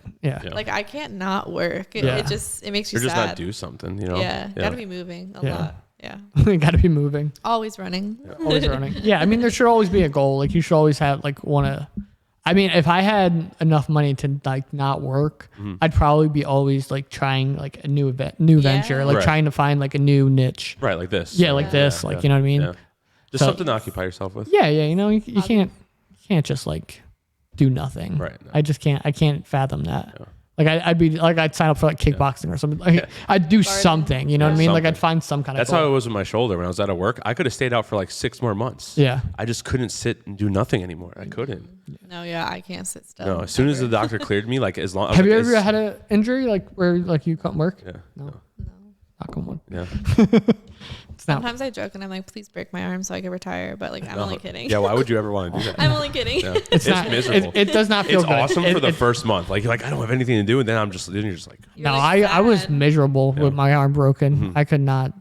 like I can't not work. It makes you You're sad. just not do something, you know? Gotta be moving a lot. Yeah. You gotta be moving. Always running. Always running. Yeah, I mean there should always be a goal. Like you should always have like I mean, if I had enough money to like not work, I'd probably be always like trying like a new venture, like trying to find like a new niche. Right, like this. Yeah, like this, like you know what I mean? Yeah. Just something to occupy yourself with. Yeah, you know, you can't just like do nothing. Right. No. I can't fathom that. Yeah. Like I'd sign up for like kickboxing or something. Like I'd do something, you know what I mean? Like I'd find some kind of. That's how it was with my shoulder when I was out of work. I could have stayed out for like 6 more months. Yeah. I just couldn't sit and do nothing anymore. I couldn't. No, I can't sit still. No, as soon as the doctor cleared me, like as long. Have you ever had an injury like where like you couldn't work? Yeah. No. Knock on wood. Yeah. Sometimes I joke and I'm like, please break my arm so I can retire. But like, I'm only kidding. Yeah, why would you ever want to do that? I'm only kidding. Yeah. It's miserable. It does not feel it's good. Awesome for the first month. Like you're like, I don't have anything to do, and then you're just like. No, I was miserable with my arm broken. I could not.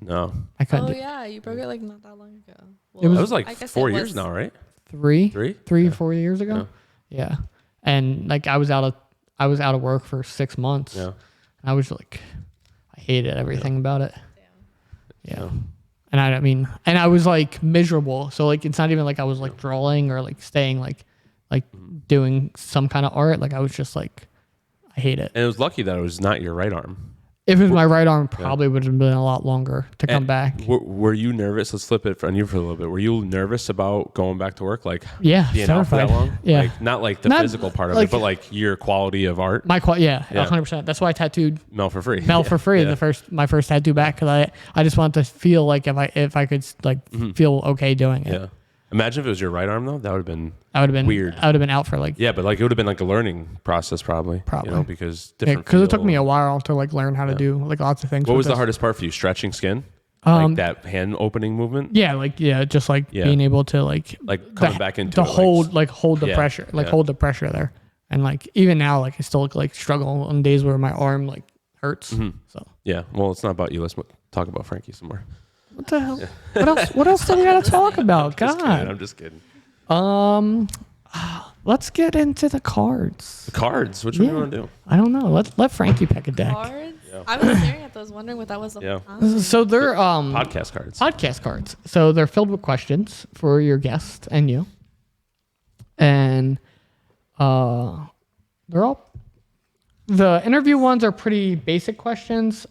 No. I couldn't. Oh yeah, you broke it like not that long ago. Well, it was like 4 years now, right? 3, 4 years ago. Yeah. And like I was out of work for 6 months. Yeah. And I was like, I hated everything about it. Yeah. And I was like miserable. So like, it's not even like I was like drawing or like staying like doing some kind of art. Like I was just like, I hate it. And it was lucky that it was not your right arm. If it was my right arm, probably would have been a lot longer to come back. Were you nervous? Let's flip it on you for a little bit. Were you nervous about going back to work? Like being out for that long? Yeah. Like, not like the physical part of it, but like your quality of art. 100%. That's why I tattooed Mel for free. My first tattoo back, because I just wanted to feel like if I could like feel okay doing it. Yeah. Imagine if it was your right arm though. That would have been weird. I would have been out for like but like it would have been like a learning process probably. You know, because because it took me a while to like learn how to do like lots of things. What was the hardest part for you? Stretching skin? Like that hand opening movement? Just like being able to like coming back into to hold the pressure, hold the pressure there. And like even now, like I still like struggle on days where my arm like hurts. So yeah, well, it's not about you. Let's talk about Frankie some more. What the hell? What else do we gotta talk about? God, I'm just kidding. Let's get into the cards. The cards. Which one do you want to do? I don't know. Let Frankie pick a deck. Cards? Yeah. I was staring at those, wondering what that was. So they're podcast cards. Podcast cards. So they're filled with questions for your guest and you. And they're all the interview ones are pretty basic questions.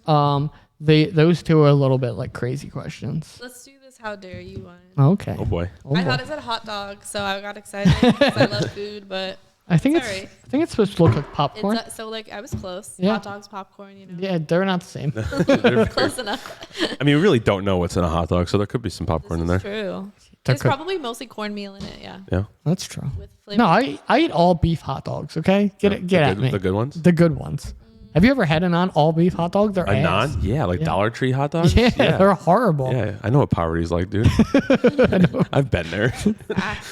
Those two are a little bit like crazy questions. Let's do this. How dare you one? Okay. Oh boy. I thought it said hot dog, so I got excited because I love food, but I think Sorry. I think it's supposed to look like popcorn. So like I was close. Yeah. Hot dogs, popcorn, you know. Yeah, they're not the same. Close enough. I mean, we really don't know what's in a hot dog, so there could be some popcorn in there. True. There There's could- probably mostly cornmeal in it. Yeah. Yeah. That's true. With flavor. No, I eat all beef hot dogs. Okay, get at me. The good ones. The good ones. Have you ever had a all beef hot dog? They're A ass. non? Yeah, like Dollar Tree hot dogs. Yeah, they're horrible. Yeah, I know what poverty's like, dude. I've been there.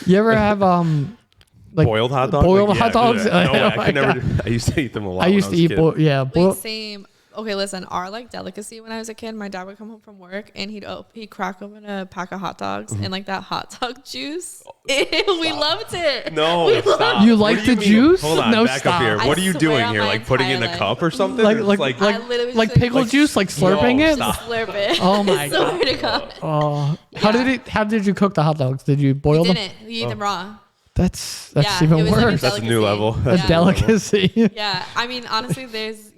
You ever have like Boiled hot dogs. boiled hot dogs? No way. Oh I my could never. God. I used to eat them a lot. I used to eat boiled. Wait, Boiled. same. Okay, listen. Our like delicacy when I was a kid, my dad would come home from work and he'd crack open a pack of hot dogs and like that hot dog juice. We loved it. No, stop. You What like do the mean? juice? Hold on, No, back stop. up here. I What are you swear doing on here? my Like putting in a entire cup or something? Like It's I literally like just pickle like- juice, like slurping No, it. stop. slurp it. Oh my I swear God. to God. Oh, how did you cook the hot dogs? Did you boil We them? didn't. We eat them raw. That's Yeah, even it was like a worse. That's a new level. a That's Yeah. delicacy. Yeah, I mean, honestly,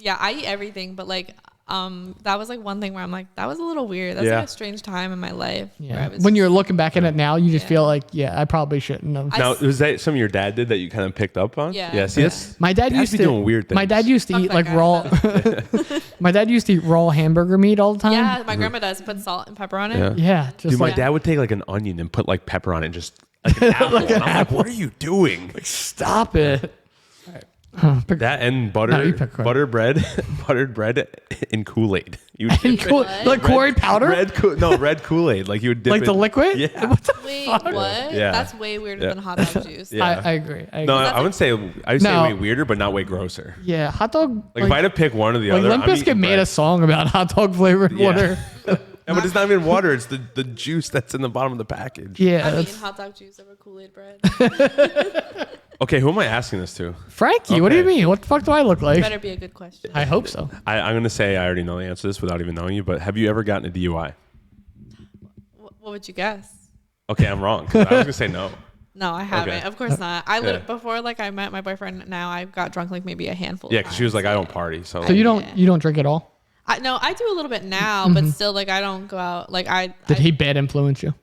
I eat everything, but like, that was like one thing where I'm like, that was a little weird. That's Yeah. like a strange time in my life. where I Yeah. was When just- you're looking back at it now, you just Yeah. feel like, I probably shouldn't have. I Now, s- was that something your dad did that you kind of picked up on? Yeah. Yeah. See, that's My dad dads used be to doing weird things. My dad used to Fuck eat that like guy. raw. My dad used to eat raw hamburger meat all the time. Yeah, my grandma does put salt and pepper on it. Yeah. Yeah, just Dude, my like dad would take like an onion and put like pepper on it and just like an apple. And I'm like, what are you doing? stop it. That and No, you pick one. buttered bread in Kool-Aid. You would And dip it- cool, What? like Corey powder, red Kool-Aid. Like you would dip like it. the liquid. Yeah. What the Wait, fuck? what? Yeah. That's way weirder Yeah. than hot dog juice. Yeah. I agree. No, I would say No. way weirder, but not way grosser. Yeah, hot dog. Like if I had to pick one or the like other, Limp I'm Bizkit eating made bread. a song about hot dog flavored Yeah. water. Yeah, but it's not even water. It's the juice that's in the bottom of the package. Yeah, I'm that's eating hot dog juice over Kool-Aid bread. Okay, who am I asking this to? Frankie. What do you Okay. mean? What the fuck do I look like? Better be a good question. I hope so. I'm going to say I already know the answer to this without even knowing you, but have you ever gotten a DUI? What would you guess? Okay, I'm wrong. 'Cause I was going to say no. No, I haven't. Okay. Of course not. I Yeah. before like I met my boyfriend. Now I got drunk like maybe a handful. Yeah, of because she was times. like, I don't party. So, So you Yeah. don't drink at all? No, I do a little bit now, but still like I don't go out. Like Did he bad influence you?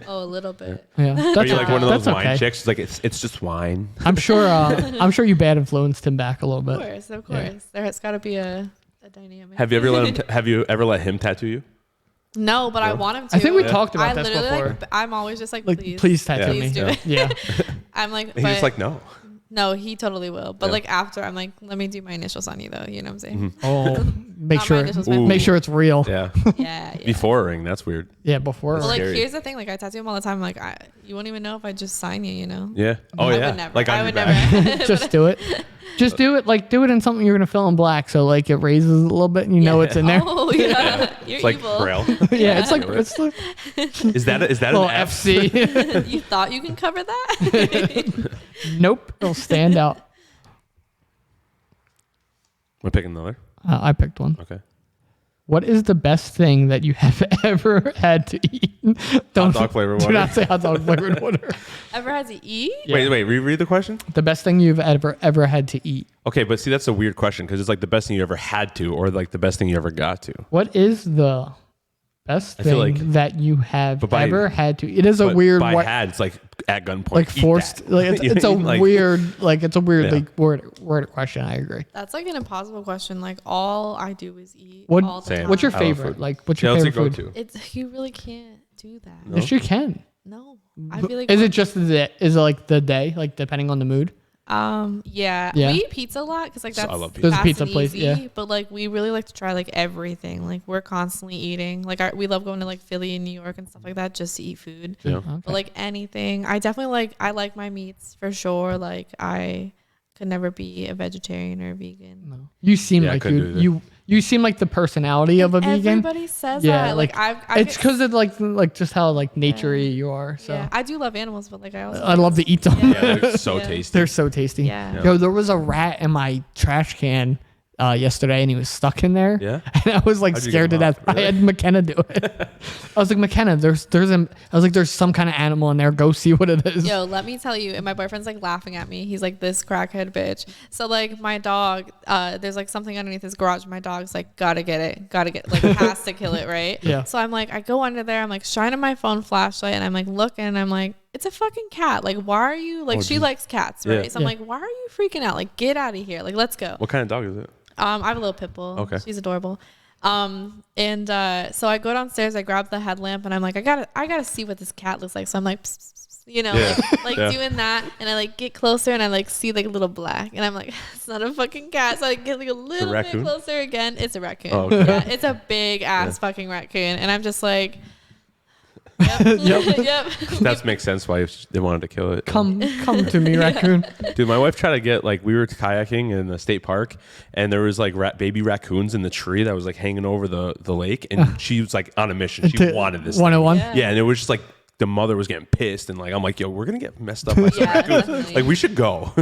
Oh, a little bit. Yeah, that's, are you like one of those that's wine okay. chicks? It's like, it's just wine. I'm sure you bad influenced him back a little bit. Of course. There has got to be a dynamic. Have you ever let him tattoo you? No, but I want him to. I think we talked about I this literally, before. like, I'm always just like, Like, please tattoo Yeah. me. do it. Yeah. I'm like, And he's just like, no. no, he totally will. But Yeah. like after, I'm like, let me do my initials on you though. You know what I'm saying? Oh, make Not sure mine, this was Ooh. make sure it's real. Yeah. Yeah, yeah. Before a ring, that's weird. Yeah, before. Well, like Scary. here's the thing, like I tattoo him all the time. Like you won't even know if I just sign you. You know? Yeah. Oh, I yeah. would never. Like on I your would back. never. Just do it. Just do it. Like do it in something you're gonna fill in black, so like it raises a little bit, and you know it's in there. Oh yeah, you're It's like evil. Braille. Yeah, it's like it's like Is that an little F? FC. You thought you can cover that? Nope, it'll stand out. We're picking another. I picked one. Okay. What is the best thing that you have ever had to eat? Don't dog flavored do water. not say hot dog flavored water. Ever had to eat? Yeah. Wait, reread the question? The best thing you've ever had to eat. Okay, but see, that's a weird question because it's like the best thing you ever had to or like the best thing you ever got to. What is the best I feel thing like- that you have But by- ever had to? It is a But weird, by what, had, it's like at gunpoint. like Eat forced. that. Like it's, You know it's a what I mean? Like, weird, like it's a weird, Yeah. like word question. I agree. That's like an impossible question. Like all I do is eat What- all the Same. time. What's your I love favorite? food. Like, what's Yeah, your let's say favorite go food? to. It's you really can't do that. No. Yes, you can. No, I feel like Is it just is it like the day, like depending on the mood? Yeah. Yeah. We eat pizza a lot because like So I that's love pizza. There's a fast pizza and place, easy, yeah. But like we really like to try like everything. Like we're constantly eating. Like we love going to like Philly and New York and stuff like that just to eat food. Yeah. Okay. But like anything, I like my meats for sure. Like I could never be a vegetarian or a vegan. No. You seem Yeah, I like couldn't do either. you seem like the personality of a vegan. Everybody says Yeah, that. like, I It's because of like just how like naturey you are. So yeah, I do love animals, but like I also I love to eat them. Yeah, they're so Yeah. tasty. They're so tasty. Yeah. Yo, there was a rat in my trash can yesterday, and he was stuck in there. Yeah? And I was like How'd you scared to get him death. out? I had McKenna do it. I was like, McKenna, there's some kind of animal in there. Go see what it is. Yo, let me tell you, and my boyfriend's like laughing at me. He's like, this crackhead bitch. So like my dog, there's like something underneath his garage. My dog's like, gotta get it, like has to kill it, right? Yeah. So I'm like, I go under there, I'm like shining my phone flashlight, and I'm like looking, and I'm like, it's a fucking cat. Like, why are you like? She likes cats, right? Yeah. So I'm like, why are you freaking out? Like, get out of here. Like, let's go. What kind of dog is it? I have a little pit bull. Okay. She's adorable. So I go downstairs, I grab the headlamp, and I'm like, I gotta see what this cat looks like. So I'm like, pss, pss, pss, you know, like doing that, and I like get closer, and I like see like a little black, and I'm like, it's not a fucking cat. So I get like a little bit closer again. It's a raccoon. Oh, okay. Yeah, it's a big ass fucking raccoon, and I'm just like. Yep. That makes sense why they wanted to kill it. Come to me, raccoon. Dude, my wife tried to get like, we were kayaking in the state park, and there was like baby raccoons in the tree that was like hanging over the lake, and she was like on a mission. She wanted this 101. Yeah, and it was just like the mother was getting pissed, and like I'm like, yo, we're gonna get messed up by some raccoons. Definitely. Like we should go.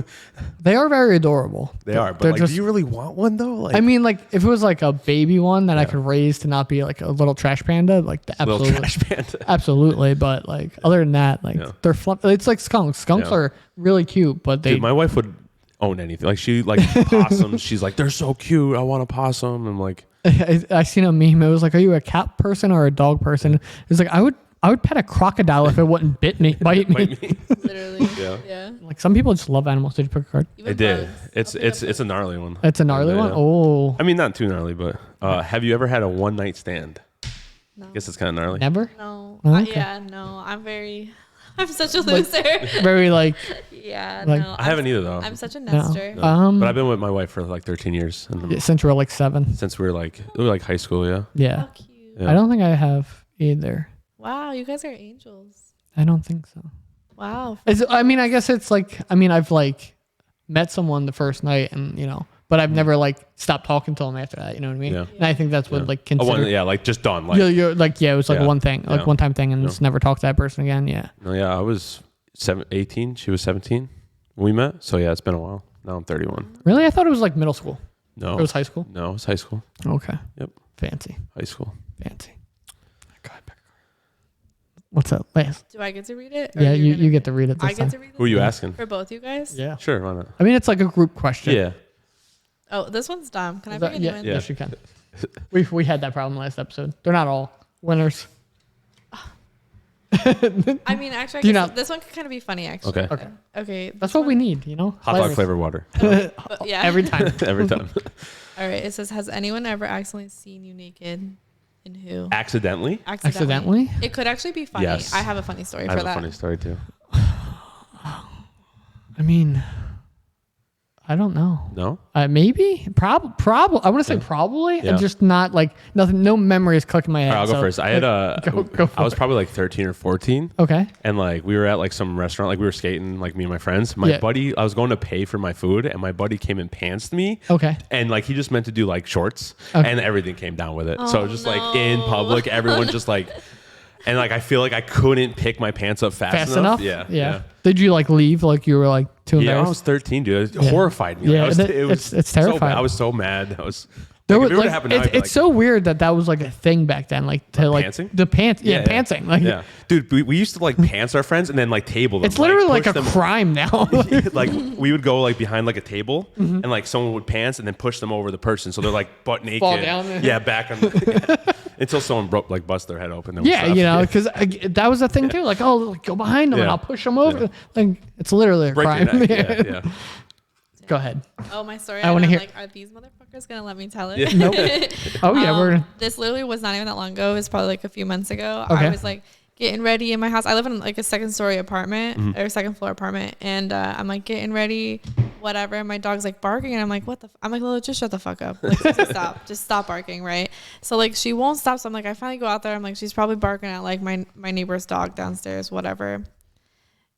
They are very adorable. They are, but They're like, just- do you really want one though? Like, I mean, like if it was like a baby one that I could raise to not be like a little trash panda, like little absolutely, trash panda. absolutely. But like other than that, like they're fun. It's like skunks. Skunks are really cute, but they. Dude, my wife would own anything. Like she like possums. She's like, they're so cute. I want a possum. I'm like, I seen a meme. It was like, are you a cat person or a dog person? It's like I would pet a crocodile if it wouldn't bite me. Literally. Yeah. Like some people just love animals. Did you pick a card? Even I did. bugs. It's a gnarly one. It's a gnarly one. Oh, I mean, not too gnarly, but have you ever had a one night stand? No. I guess it's kind of gnarly. never. No. Oh, okay. No. I'm such a loser. Very like. Yeah. Like- No. I haven't either though. I'm such a No. nester. But I've been with my wife for like 13 years, and Since we were like 7. since we were like high school. Yeah. Yeah. How cute. Yeah. I don't think I have either. Wow, you guys are angels. I don't think so. Wow. I mean, I guess it's like, I've like met someone the first night and, but I've never like stopped talking to them after that. You know what I mean? Yeah. And I think that's what like Oh, consider. like just done. Like, You're like, it was like Yeah. one thing, like Yeah. one time thing and just never talk to that person again. Yeah. no, yeah, I was 18. She was 17 when we met. So yeah, it's been a while. Now I'm 31. Really? I thought it was like middle school. No, It was high school. no, it's high school. Okay. Yep. Fancy. High school. Fancy. Go ahead, pick a card. What's up? Last. Do I get to read it? Or Yeah, you're you gonna get to read it I this get time. to read Who are you this asking? for both you guys? Yeah. Sure, why not? I mean, it's like a group question. Yeah. Oh, this one's dumb. Can I Is bring that- a new yeah, one? Yeah. Yes, you can. We had that problem last episode. They're not all winners. I mean, actually, Do you I guess not- this one could kind of be funny, actually. Okay. Okay. That's what we need, Hot dog Flavors. flavored water But yeah. Every time. every time. All right. It says, has anyone ever accidentally seen you naked? And who? Accidentally? Accidentally? It could actually be funny. Yes. I have a funny story I for have a that. funny story too. I mean, I don't know. No? Maybe, probably. I want to say probably, Yeah. and just not like nothing. No memories click in my head. All right, I'll go so, first. I had go for I was it. probably like 13 or 14. Okay. And like we were at like some restaurant, like we were skating, like me and my friends. My Yeah. buddy, I was going to pay for my food, and my buddy came and pantsed me. Okay. And like he just meant to do like shorts, Okay. and everything came down with it. so Oh, just like in public, everyone just like, and like I feel like I couldn't pick my pants up fast enough. Yeah. Did you like leave? Like you were like too Yeah, I embarrassed? was 13, dude. It horrified me. Yeah, Like, it's so terrifying. bad. I was so mad. I was. There Like, was if it would've like, happened now, it's I'd be it's so weird that was like a thing back then, like to like pantsing? the pants, pantsing, like Yeah, dude, we used to like pants our friends and then like table them. it's literally like push a them- crime now. like we would go like behind like a table and like someone would pants and then push them over the person so they're like butt naked. Fall down there. Yeah, back on until someone bust their head open. Then we Yeah, stopped. because that was the thing too. Like, oh, like, go behind them and Yeah. I'll push them over. Like, it's literally a break crime. your neck. Yeah. Go ahead. Oh, my story. I wanna I'm hear- like, are these motherfuckers going to let me tell it? Yeah. Nope. Oh yeah, we're This literally was not even that long ago. It was probably like a few months ago. Okay. I was like getting ready in my house. I live in like a second story apartment Mm-hmm. or second floor apartment. And I'm like getting ready, whatever. And my dog's like barking. And I'm like, what the? I'm like, Lola, just shut the fuck up. Like, just stop barking. Right. So like she won't stop. So I'm like, I finally go out there. I'm like, she's probably barking at like my neighbor's dog downstairs, whatever.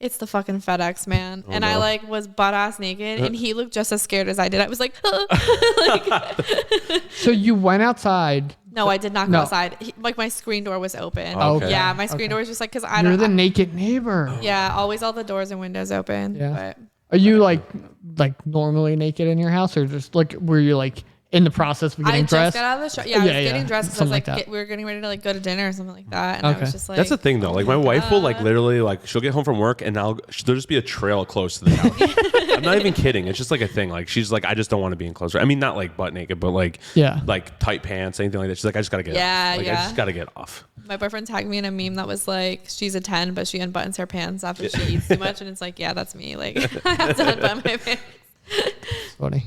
It's the fucking FedEx man. Oh, and I no. like was butt ass naked and he looked just as scared as I did. I was like, so you went outside. no, I did not go No. outside. Like my screen door was open. Oh, okay. Yeah, my screen door was just like, cause I You're don't. the naked neighbor. yeah, always all the doors and windows open. Yeah. But Are you like normally naked in your house, or just like were you like in the process of getting dressed. I just got out of the shower. Yeah, I was getting dressed because I was like, we were getting ready to like go to dinner or something like that. And I was just like, that's the thing though. Like my wife will like literally like she'll get home from work and there'll just be a trail close to the house. I'm not even kidding. It's just like a thing. Like she's like, I just don't want to be in clothes. I mean, not like butt naked, but like like tight pants, anything like that. She's like, I just gotta get off. Like, I just gotta get off. My boyfriend tagged me in a meme that was like, she's a 10, but she unbuttons her pants after she eats too much, and it's like, yeah, that's me. Like I have to unbutton my pants. It's funny.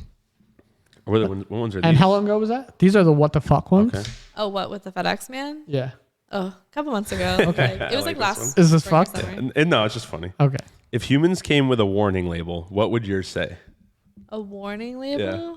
What ones are these? And how long ago was that? These are the what the fuck ones. Okay. Oh, what with the FedEx man? Yeah. Oh, a couple months ago. Okay. Like, it was like last. Is this fucked? No, it's just funny. Okay. If humans came with a warning label, what would yours say? A warning label? Yeah.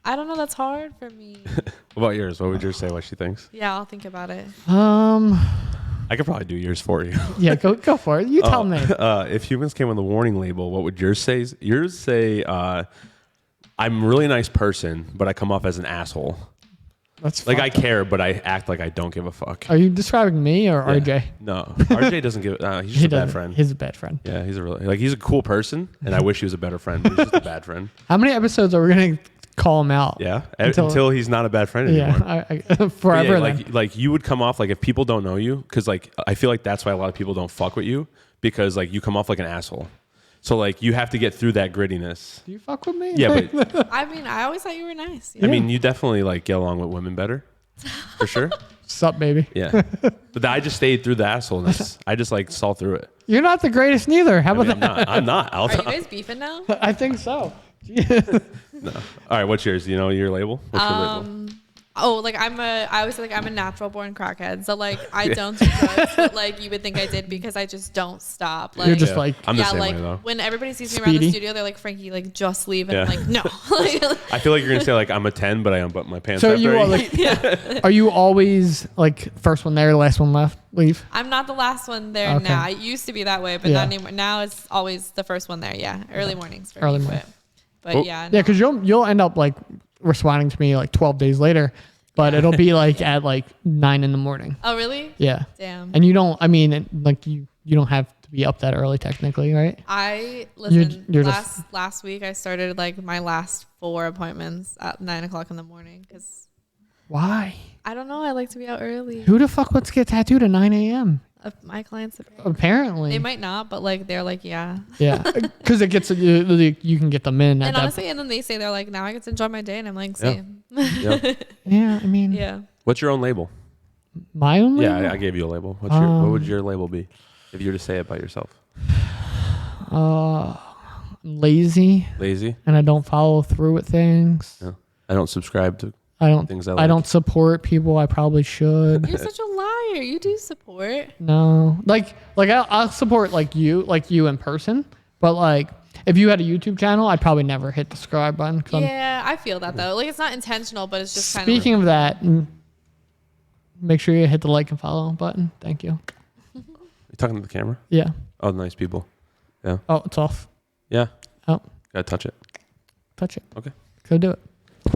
I don't know. That's hard for me. What about yours? What would yours say? What she thinks? Yeah, I'll think about it. I could probably do yours for you. Yeah, go for it. You tell me. If humans came with a warning label, what would yours say? Yours say, I'm a really nice person, but I come off as an asshole. That's like I care, but I act like I don't give a fuck. Are you describing me or RJ? No, RJ doesn't give. He's just a bad friend. He's a bad friend. Yeah, he's a cool person, and I wish he was a better friend. But he's just a bad friend. How many episodes are we gonna call him out? Yeah, until he's not a bad friend anymore. Yeah, forever. Yeah, like you would come off like if people don't know you, because like I feel like that's why a lot of people don't fuck with you, because like you come off like an asshole. So like you have to get through that grittiness. Do you fuck with me? Yeah, but I mean, I always thought you were nice. I mean, you definitely like get along with women better, for sure. Sup, baby? Yeah, but I just stayed through the assholeness. I just like saw through it. You're not the greatest neither. How about that? I'm not. Are you guys beefing now? I think so. No. All right, what's yours? Do you know your label? What's your label? Oh, like I always say like I'm a natural born crackhead. So like I don't do drugs, but like you would think I did because I just don't stop. Like you're just like I'm the same way though. When everybody sees me around the studio, they're like, Frankie, like just leave, and I'm like, no. I feel like you're gonna say like I'm a 10, but I unbutton my pants. So after you are like, are you always like first one there, last one left, leave? I'm not the last one there now. I used to be that way, but not anymore. Now it's always the first one there. Yeah, early mornings for me. But yeah, because you'll end up like responding to me like 12 days later. But it'll be like at like 9 a.m. Oh, really? Yeah. Damn. And you don't, I mean, like you don't have to be up that early technically, right? Listen, last week I started like my last 4 appointments at 9 o'clock in the morning. Why? I don't know. I like to be out early. Who the fuck wants to get tattooed at 9 a.m.? My clients. Apparently. They might not, but like they're like, yeah. Yeah. Because it gets, you can get them in. And honestly, and then they say they're like, now I get to enjoy my day. And I'm like, same. Yeah. Yeah, I mean. Yeah. What's your own label? My own label? Yeah, I gave you a label. What would your label be if you were to say it by yourself? Lazy. Lazy? And I don't follow through with things. Yeah. I don't subscribe to things I like. I don't support people I probably should. You're such a liar. You do support. No. Like I'll support like you in person, but like if you had a YouTube channel, I'd probably never hit the subscribe button. Yeah, I feel that though. Like it's not intentional, but it's just kind of. Speaking of that, make sure you hit the like and follow button. Thank you. You talking to the camera? Yeah. Oh, nice people. Yeah. Oh, it's off. Yeah. Oh. Gotta touch it. Touch it. Okay. Go do it.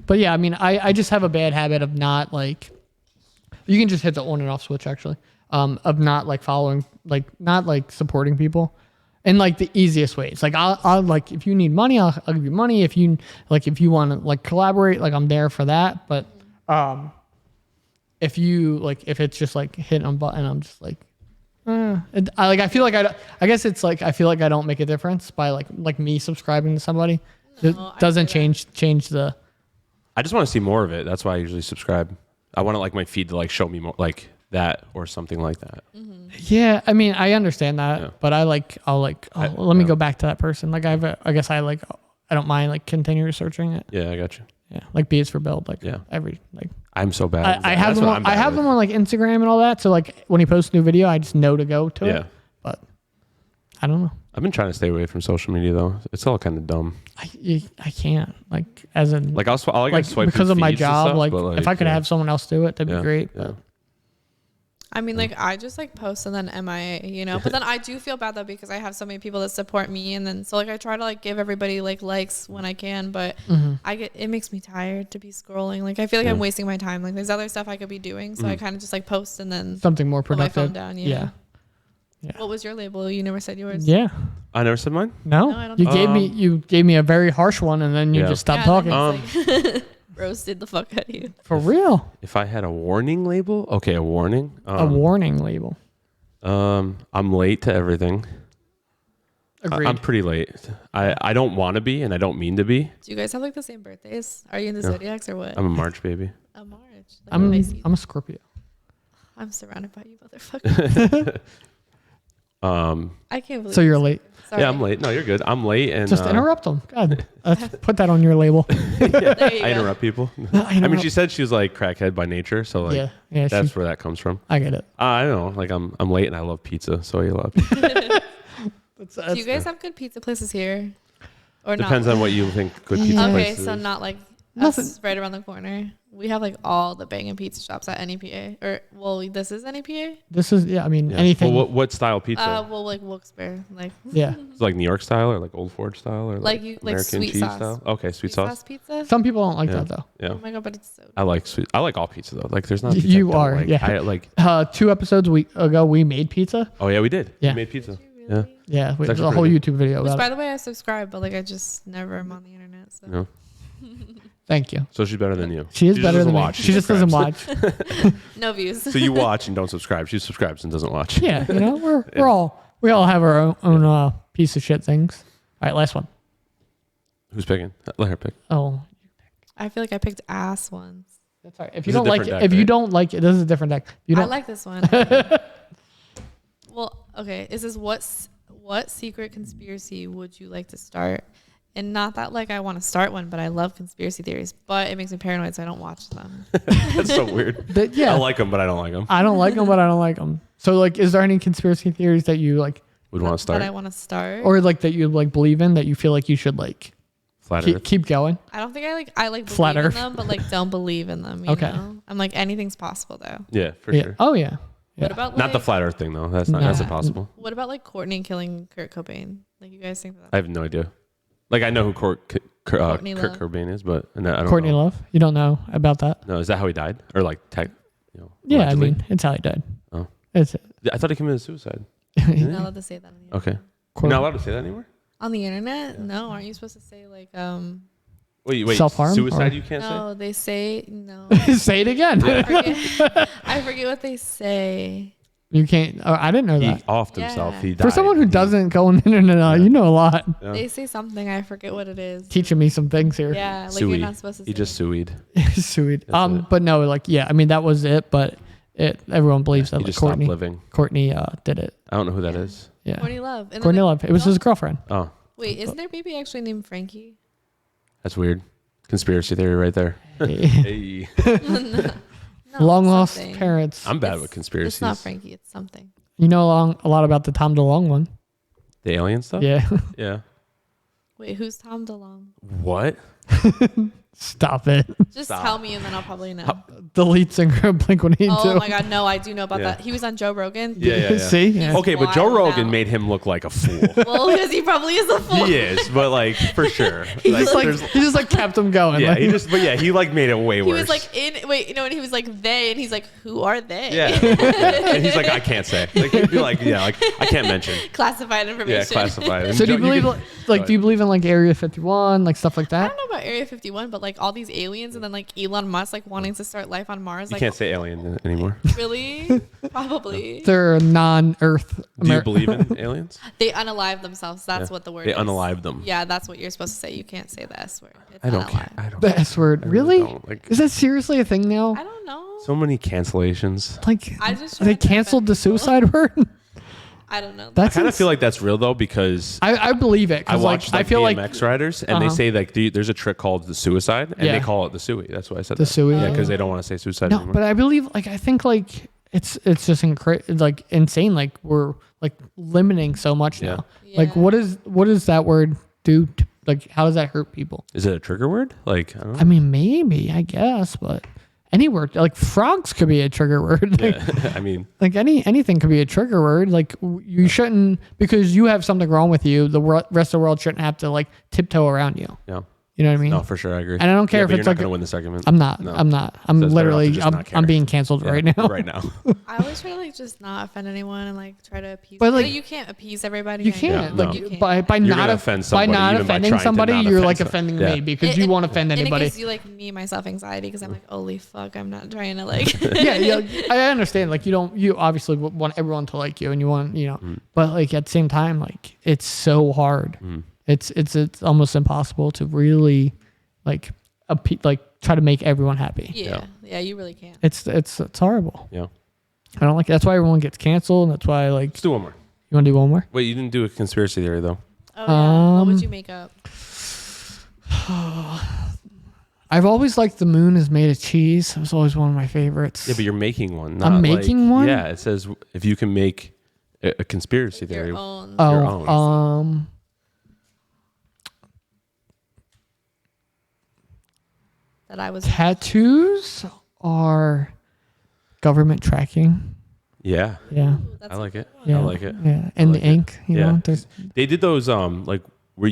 But yeah, I mean, I just have a bad habit of not like. You can just hit the on and off switch actually. Of not like following, like not like supporting people. In like the easiest ways. Like I'll like if you need money, I'll give you money. If you want to like collaborate, like I'm there for that. But if it's just like hitting a button, I'm just like, I feel like I guess it's like I feel like I don't make a difference by like me subscribing to somebody. It doesn't change the. I just want to see more of it. That's why I usually subscribe. I want to like my feed to like show me more like that or something like that. Mm-hmm. Yeah, I mean, I understand that, but let me go back to that person. Like I don't mind like continue researching it. Yeah, I got you. Yeah, like B is for build. Like I'm so bad. I have them. I have them on like Instagram and all that. So like when he posts a new video, I just know to go to it. But I don't know. I've been trying to stay away from social media though. It's all kind of dumb. I can't like as in like I'll swipe because of my job. Stuff, like if I could have someone else do it, that'd be great. Yeah. I mean, like I just like post and then MIA, you know. But then I do feel bad though because I have so many people that support me, and then so like I try to like give everybody like likes when I can, but it makes me tired to be scrolling. Like I feel like I'm wasting my time. Like there's other stuff I could be doing, so I kind of just like post and then something more productive. Put my phone down. Yeah. What was your label? You never said yours. Yeah. I never said mine. No, I don't you gave me a very harsh one, and then you just stopped talking. roasted the fuck out of you. For real. If I had a warning label, okay, a warning. A warning label. I'm late to everything. Agreed. I'm pretty late. I don't want to be, and I don't mean to be. Do you guys have like the same birthdays? Are you in the zodiacs or what? I'm a March baby. A March. Like I'm a Scorpio. I'm surrounded by you, motherfucker. I can't believe. So you're late. Sorry. Yeah, I'm late. No, you're good. I'm late, and Just interrupt them. God, put that on your label. There you I go. interrupt people. I I mean, she said she was like crackhead by nature, so like yeah, that's where that comes from. I get it. I don't know. Like I'm late, and I love pizza, so I eat a lot of pizza. Do you guys have good pizza places here? Or Depends not? on what you think good pizza Okay, places so is. not like Nothing. us right around the corner. We have like all the banging pizza shops at NEPA. Or well, this is NEPA. This is I mean Yeah. anything. Well, what style pizza? Well, like Wilkes-Barre, like Yeah. Is it like New York style or like Old Forge style or Like like, you- like American sweet cheese sauce. style? Okay, sweet sauce. pizza. Some people don't like Yeah. that though. Yeah, Oh my god, but it's so. I like sweet. I like all pizza though. Like there's not. Pizza You I don't are, like. yeah. I like. 2 episodes ago, we made pizza. Oh yeah, we did. Yeah. We made pizza. Really? Yeah, there's actually a whole pretty YouTube video Which, about by it. the way, I subscribe, but like I just never am on the internet. So. No. Thank you. So she's better than you. She is just better doesn't than me. watch. She just doesn't watch. No views. So you watch and don't subscribe. She subscribes and doesn't watch. Yeah, we all have our own piece of shit things. All right, last one. Who's picking? Let her pick. Oh, I feel like I picked ass ones. that's all right. If you This is a don't like it, different deck, if you right? don't like it, this is a different deck. You I don't. like this one. Well, okay. Is this what secret conspiracy would you like to start? And not that like I want to start one, but I love conspiracy theories. But it makes me paranoid, so I don't watch them. That's so weird. Yeah, I like them, but I don't like them. I don't like them, but I don't like them. So like, is there any conspiracy theories that you like, Would want to start That I want to start. or like that you like believe in that you feel like you should like flat keep, Earth. keep going? I don't think I like Flat believe Earth. in them, but like don't believe in them. You Okay. know? I'm like anything's possible though. Yeah, for Yeah. sure. Oh yeah. Yeah. What about like, Not the flat Earth thing though. That's not. Nah. That's impossible. What about like Courtney killing Kurt Cobain? Like you guys think that? I have no idea. Like I know who Kurt Courtney Love. Cobain is, but I don't Courtney know. Love. You don't know about that? No, is that how he died? Or like Yeah, allegedly? I mean, it's how he died. Oh. It's I thought he committed suicide. You're not allowed to say that on the Okay. internet. You're not allowed to say that anymore? On the internet? No, aren't you supposed to say like Wait. Self-harm, Suicide or- you can't no, they say no. Say it again. I forget what they say. You can't. Oh, I didn't know say? He that. offed himself. Yeah. He died. For someone who doesn't go on the internet, you know a lot. Yeah. They say something, I forget what it is. Teaching me some things here. Yeah, like Suey. you're not supposed to say He just sued. Sweet. That's it. But no, like yeah, I mean that was it. But everyone believes He that like, just stopped Courtney living. did it. I don't know who that is. Yeah. Courtney Love. And then Courtney Love. It was no? his girlfriend. Oh, Wait, isn't their baby actually named Frankie? that's weird. Conspiracy theory right there. Hey. Hey. No, Long lost something. parents. I'm bad It's- with conspiracies. It's not Frankie, it's something. You know a lot about the Tom DeLonge one. The alien stuff? Yeah. Yeah. Wait, who's Tom DeLonge? What? Stop it. Just Stop. tell me and then I'll probably know. The lead singer of Blink-182. Oh my god, no, I do know about Yeah. that. He was on Joe Rogan. Yeah. See? Yeah. Okay, but Joe Wild Rogan now. made him look like a fool. Well, because he probably is a fool. He is, but like for sure. He just like kept him going. yeah, like, he like made it way worse. He was like and he was like they, and he's like, who are they? yeah. And he's like, I can't say. Like he'd be like, yeah, like I can't mention. Classified information. Yeah, classified. And so do you Joe- believe can- do you believe in like Area 51, like stuff like I that? don't know about Area 51, but like all these aliens, and then like Elon Musk like wanting to start life on Mars. You Like, can't say alien anymore. really? Probably. They're non-Earth. Do you believe in aliens? They unalive themselves. That's Yeah. what the word They is. unalive them. Yeah, that's what you're supposed to say. You can't say the S word. It's I don't unalive. care. I don't. The S word. I Really? don't. Like Is that seriously a thing now? I don't know. so many cancellations. Like I just they try to canceled the offend people. suicide word? I don't know. I That's kind of feel like that's real though because I believe it. I 'Cause, watched I like feel BMX like riders and they Uh-huh. say like there's a trick called the suicide and Yeah. they call it the suey. That's why I said the that. suey. Yeah, because they don't want to say suicide No, anymore. but I believe like I think like it's just like insane. Like we're like limiting so much Yeah. now. Like Yeah. what does that word do? Like how does that hurt people? Is it a trigger word? Like I don't know. I mean, maybe I guess, but any word like frogs could be a trigger word. Like, Yeah. I mean, like anything could be a trigger word. Like you shouldn't because you have something wrong with you. The rest of the world shouldn't have to like tiptoe around you. yeah. You know what I mean? No, for sure, I agree. And I don't care if but it's you're like not gonna win the segment. I'm not. No. I'm not. I'm So it's better off to literally. just not care. I'm being canceled right now. Right now. I always try to like just not offend anyone and like try to appease. But, But like, you can't appease everybody. You I know. can't. Yeah, Like You can't. by You're not gonna offend somebody, by not even by offending trying to somebody, not you're offend like some- offending yeah. me because you won't offend And anybody. it gives you like me myself anxiety because I'm like, holy fuck, I'm not trying to like. yeah, I understand. Like you obviously want everyone to like you, and you want but like at the same time, like it's so hard. It's almost impossible to really like try to make everyone happy. Yeah, you really can't. It's horrible. Yeah. I don't like. That's why everyone gets canceled. And that's why like. Let's do one more. You want to do one more? Wait, you didn't do a conspiracy theory though. Oh yeah. What would you make up? I've always liked the moon is made of cheese. It was always one of my favorites. Yeah, but you're making one. I'm making one? Yeah, it says if you can make a conspiracy theory. Your own. Your own. That I was. Tattoos are government tracking. Yeah. Yeah. I like it. Yeah. I like it. Yeah. And like the ink, you know. There's, They did those like where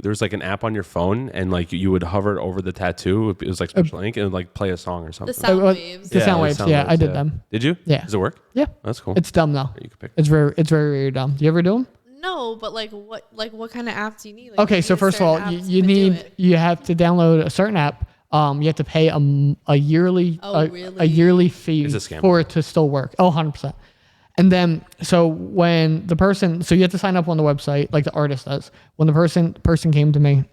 there's like an app on your phone and like you would hover over the tattoo. It was like special ink and it would like play a song or The something. sound waves. the sound waves. Yeah, I did them. Did you? Yeah. Does it work? Yeah. That's cool. It's dumb though. You can pick. It's very, very dumb. You ever do them? No, but like what kind of app do you need? Like, Okay, you so need first of all, certain apps you to do need it. you have to download a certain app. You have to pay a yearly Oh, a really? yearly fee It's a scam. for it to still work. Oh, 100%. And then so when the person, so you have to sign up on the website like the artist does. When the person came to me,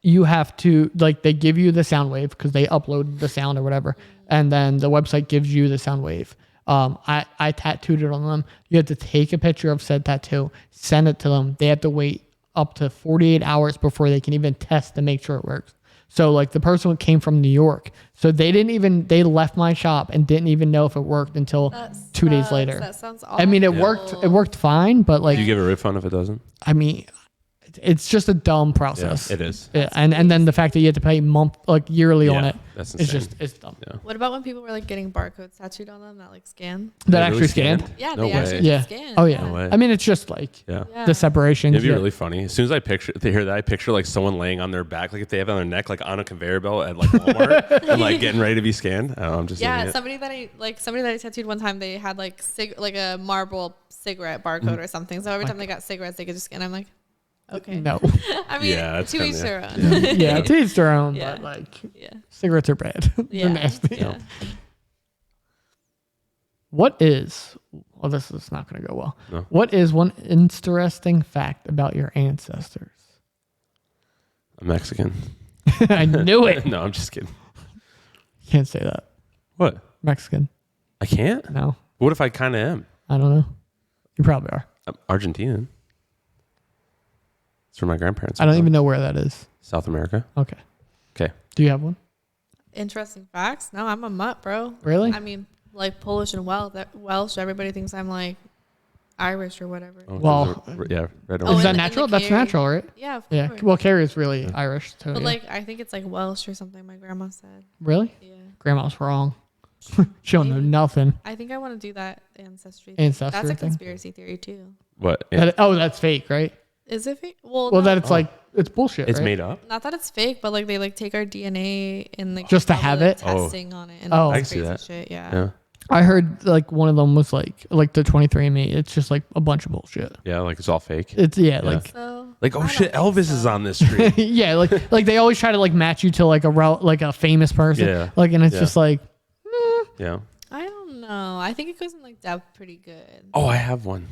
you have to like they give you the sound wave because they upload the sound or whatever, and then the website gives you the sound wave. I tattooed it on them. You have to take a picture of said tattoo, send it to them. They have to wait up to 48 hours before they can even test to make sure it works. So like the person came from New York, so they left my shop and didn't even know if it worked until That 2 days sucks. later. That sounds awful. I mean, it worked fine, but like, Do you give a refund if it doesn't? I mean, it's just a dumb process. Yeah, it is. Yeah, and then the fact that you have to pay yearly on Yeah, it, that's it's insane. it's dumb. Yeah. What about when people were like getting barcodes tattooed on them that like scan? That They actually really scanned. Yeah, No they way. actually Yeah. scan. Oh yeah. No way. I mean, it's just like Yeah. Yeah. the separation. It'd be really funny. As soon as I hear that, I picture like someone laying on their back, like if they have it on their neck, like on a conveyor belt at like Walmart, and like getting ready to be scanned. I don't know, I'm just Yeah, thinking it. somebody that I tattooed one time, they had like a Marlboro cigarette barcode or something. So every time they got cigarettes, they could just scan. I'm like, okay. No. I mean, Yeah, it's to each kinda- their own. Yeah, to each their own. Yeah. But like, Yeah. cigarettes are bad. Yeah. They're nasty. Yeah. What is? Well, this is not going to go well. No. What is one interesting fact about your ancestors? I'm Mexican. I knew it. No, I'm just kidding. You can't say that. What? Mexican. I can't? No, What if I kind of am? I don't know. You probably are. I'm Argentinian. It's where my grandparents I are don't from. even know where that is. South America. Okay. Okay. Do you have one? Interesting facts. No, I'm a mutt, bro. Really? I mean, like Polish and Welsh. Everybody thinks I'm like Irish or whatever. Oh, Well, yeah, red Oh, orange. is that and the natural? That's Carey. natural, right? Yeah, of Yeah. course. Well, Carrie is really Irish too. But yeah. like, I think it's like Welsh or something. My grandma said. Really? Yeah. Grandma's wrong. She don't know Maybe. nothing. I think I want to do that ancestry. thing. Ancestry That's a thing. conspiracy theory too. What? That's fake, right? Is it fake? Well, Well, no, that it's like it's bullshit. It's right? made up. not that it's fake, but like they like take our DNA and like Just to probably, have like, it? testing on it. And Oh. all I this see crazy that. Shit. Yeah. Yeah. I heard like one of them was like the 23andMe. It's just like a bunch of bullshit. Yeah, like it's all fake. It's like So Like, oh I shit, don't think Elvis is so. on this tree. yeah, like they always try to like match you to like a famous person. Yeah. Like, and it's Yeah. just like Yeah. I don't know. I think it goes in like depth pretty good. Oh, I have one.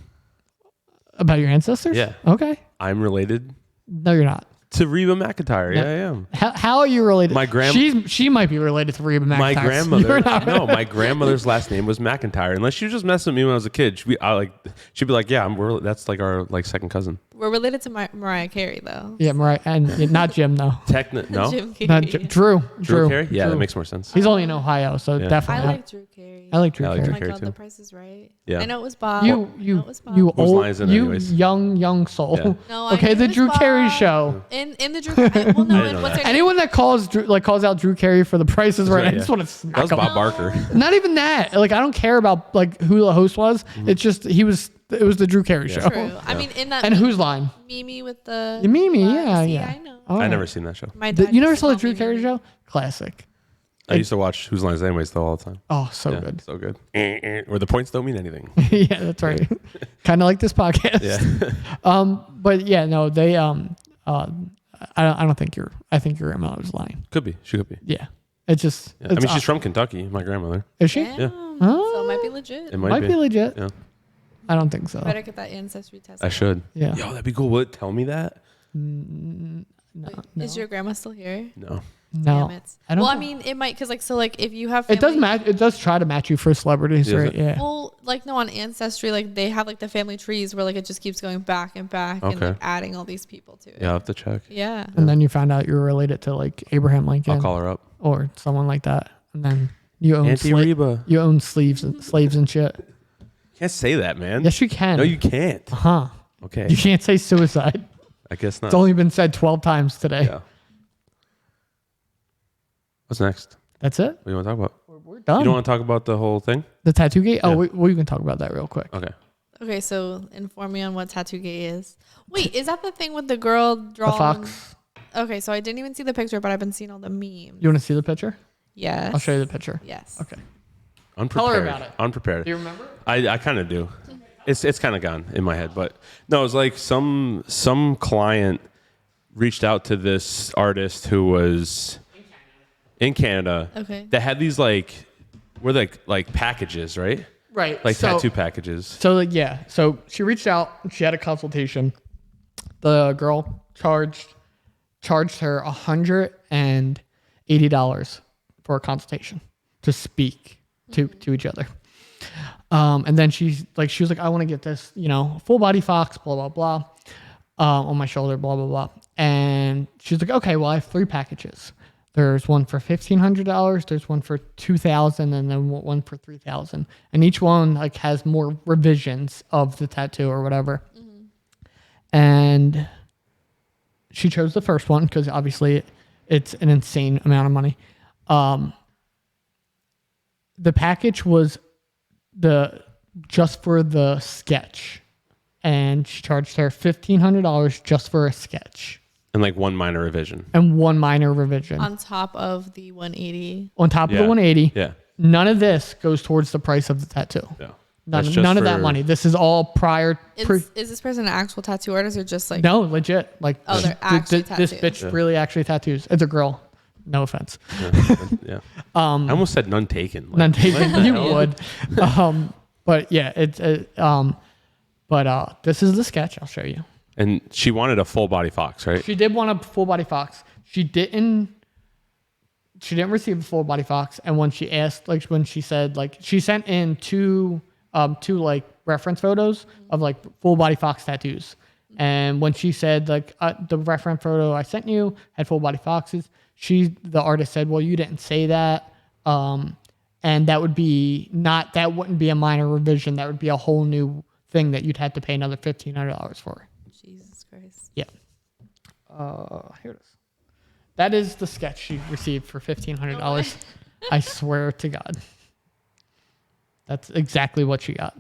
about your ancestors. Yeah. Okay. I'm related No, you're not. to Reba McEntire. Yeah, No. I am. How are you related? My She might be related to Reba McEntire. My You're grandmother. not. No, my grandmother's last name was McEntire. Unless she was just messing with me when I was a kid. She'd be like, yeah, that's like our like second cousin. We're related to Mariah Carey though. Yeah, Mariah, and not Jim though. No. Jim Carrey. Not Jim. Drew. Drew Carey? Yeah, Drew. that makes more sense. He's only in Ohio, so Yeah. I definitely. like Drew Carey. I like Drew I like Carey. Oh Drew my Carey god, too. The Price is Right. Yeah. I know it was Bob. You I know it was Bob. you Whose old line is it you anyways? young soul. Yeah. No, I Okay, knew the it was Drew Carey Bob. show. In the Drew. Well, no, I didn't know and what's that. her Anyone that calls out Drew Carey for The Price is Right, I Yeah. just want to smack That was him. Bob Barker. Not even that. Like I don't care about like who the host was. Mm-hmm. It's just he was the Drew Carey show. True. I mean, in that And Whose Line? Mimi with the Mimi, See, yeah. I know. Oh, I never seen that show. My dad you never used to saw the call Drew me Carey Mimi. show? Classic. I used to watch Whose Lines Anyways though all the time. Oh, so Yeah, good. so good. Where the points don't mean anything. Yeah, that's right. Kind of like this podcast. Yeah. But yeah, no, they I don't think I think your grandmother was lying. Could be. She could be. Yeah. It's just Yeah. I mean, she's from Kentucky, my grandmother. Is she? Damn. Yeah. So it might be legit. It Might be legit. Yeah. I don't think so. Better get that ancestry test. I should. Yeah. Yo, that'd be cool. Would it tell me that? No. Is your grandma still here? No. No. Damn it. I don't Well, I think- mean, it might because like if you have It does family- match. It does try to match you for celebrities, Does right? it? Yeah. Well, like no, on Ancestry, like they have like the family trees where like it just keeps going back and back and Okay. like adding all these people to it. Yeah, I'll have to check. Yeah. And then you found out you were related to like Abraham Lincoln I'll call her up. or someone like that, and then you own Auntie Reba. you own slaves and shit. Can't say that, man. Yes, you can. No, you can't. Huh? Okay. You can't say suicide. I guess not. It's only been said 12 times today. Yeah. What's next? That's it. What do you want to talk about? We're done. You don't want to talk about the whole thing? The tattoo gate. Oh, Yeah. we can talk about that real quick. Okay. Okay, so inform me on what tattoo gay is. Wait, is that the thing with the girl drawing? The fox. Okay, so I didn't even see the picture, but I've been seeing all the memes. You want to see the picture? Yes. I'll show you the picture. Yes. Okay. Unprepared. about it. Unprepared. Do you remember? I kind of do. It's kind of gone in my head, but no, it was like some client reached out to this artist who was in Canada. Okay. That had these like packages, right? Right. Like so, tattoo packages. So like yeah. So she reached out. She had a consultation. The girl charged her $180 for a consultation to speak to each other. And then she was like, I want to get this, full body fox, blah, blah, blah, on my shoulder, blah, blah, blah. And she's like, okay, well, I have 3 packages. There's one for $1,500, there's one for $2,000, and then one for $3,000. And each one like has more revisions of the tattoo or whatever. Mm-hmm. And she chose the first one because obviously it's an insane amount of money. The package was just for the sketch, and she charged her $1,500 just for a sketch And like one minor revision. and one minor revision On top of the 180. on top of Yeah. the 180. Yeah. None of this goes towards the price of the tattoo. Yeah. None, That's just none of that for- money. This is all prior. Is this person an actual tattoo artist or just like No, legit. Like Oh, they're actually this tattooed. bitch really actually tattoos. It's a girl. No offense. Yeah. I almost said none taken. Like, None what the taken. You hell? would. But yeah, this is the sketch. I'll show you. And she wanted a full body fox, right? She did want a full body fox. She didn't receive a full body fox. And when she asked, like when she said, like she sent in two like reference photos of like full body fox tattoos. And when she said like the reference photo I sent you had full body foxes, the artist said, well, you didn't say that. And that wouldn't be a minor revision. That would be a whole new thing that you'd have to pay another $1,500 for. Jesus Christ. Yeah. Here it is. That is the sketch she received for $1,500. I swear to God. That's exactly what she got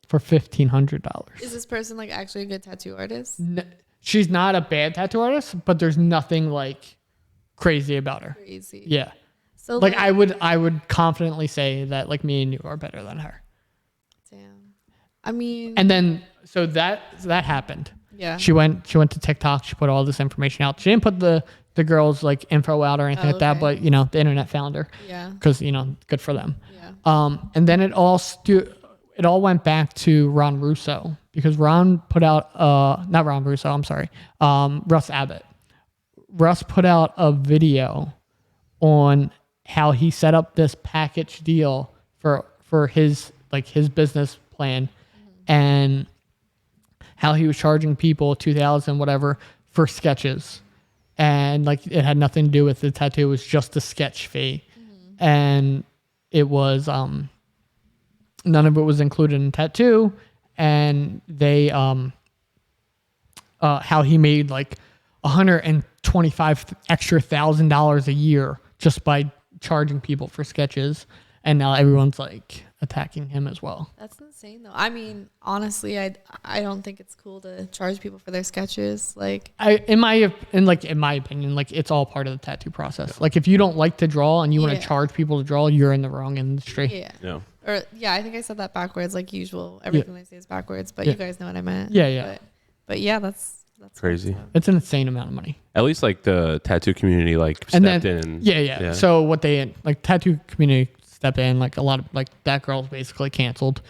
for $1,500. Is this person like actually a good tattoo artist? She's not a bad tattoo artist, but there's nothing like crazy about her. Crazy. Yeah. So Like I would confidently say that like me and you are better than her. Damn. I mean. And then so that happened. Yeah. She went to TikTok. She put all this information out. She didn't put the girl's like info out or anything like that, but the internet found her. Yeah. Because good for them. Yeah. And then it all went back to Ron Russo because Ron put out not Ron Russo. I'm sorry. Russ Abbott. Russ put out a video on how he set up this package deal for his business plan, and how he was charging people $2,000 whatever for sketches, and like it had nothing to do with the tattoo. It was just a sketch fee, and it was none of it was included in tattoo, and they how he made like $125,000 extra a year just by charging people for sketches, and now everyone's like attacking him as well. That's insane, though. I mean, honestly, I don't think it's cool to charge people for their sketches. Like, in my opinion, like it's all part of the tattoo process. Like if you don't like to draw and you want to charge people to draw, you're in the wrong industry. Yeah. Or I think I said that backwards, like usual. Everything I say is backwards, but you guys know what I meant. Yeah. But yeah, that's crazy. It's an insane amount of money. At least like the tattoo community like stepped in. Yeah. So what tattoo community stepped in, like a lot of like that girl's basically canceled,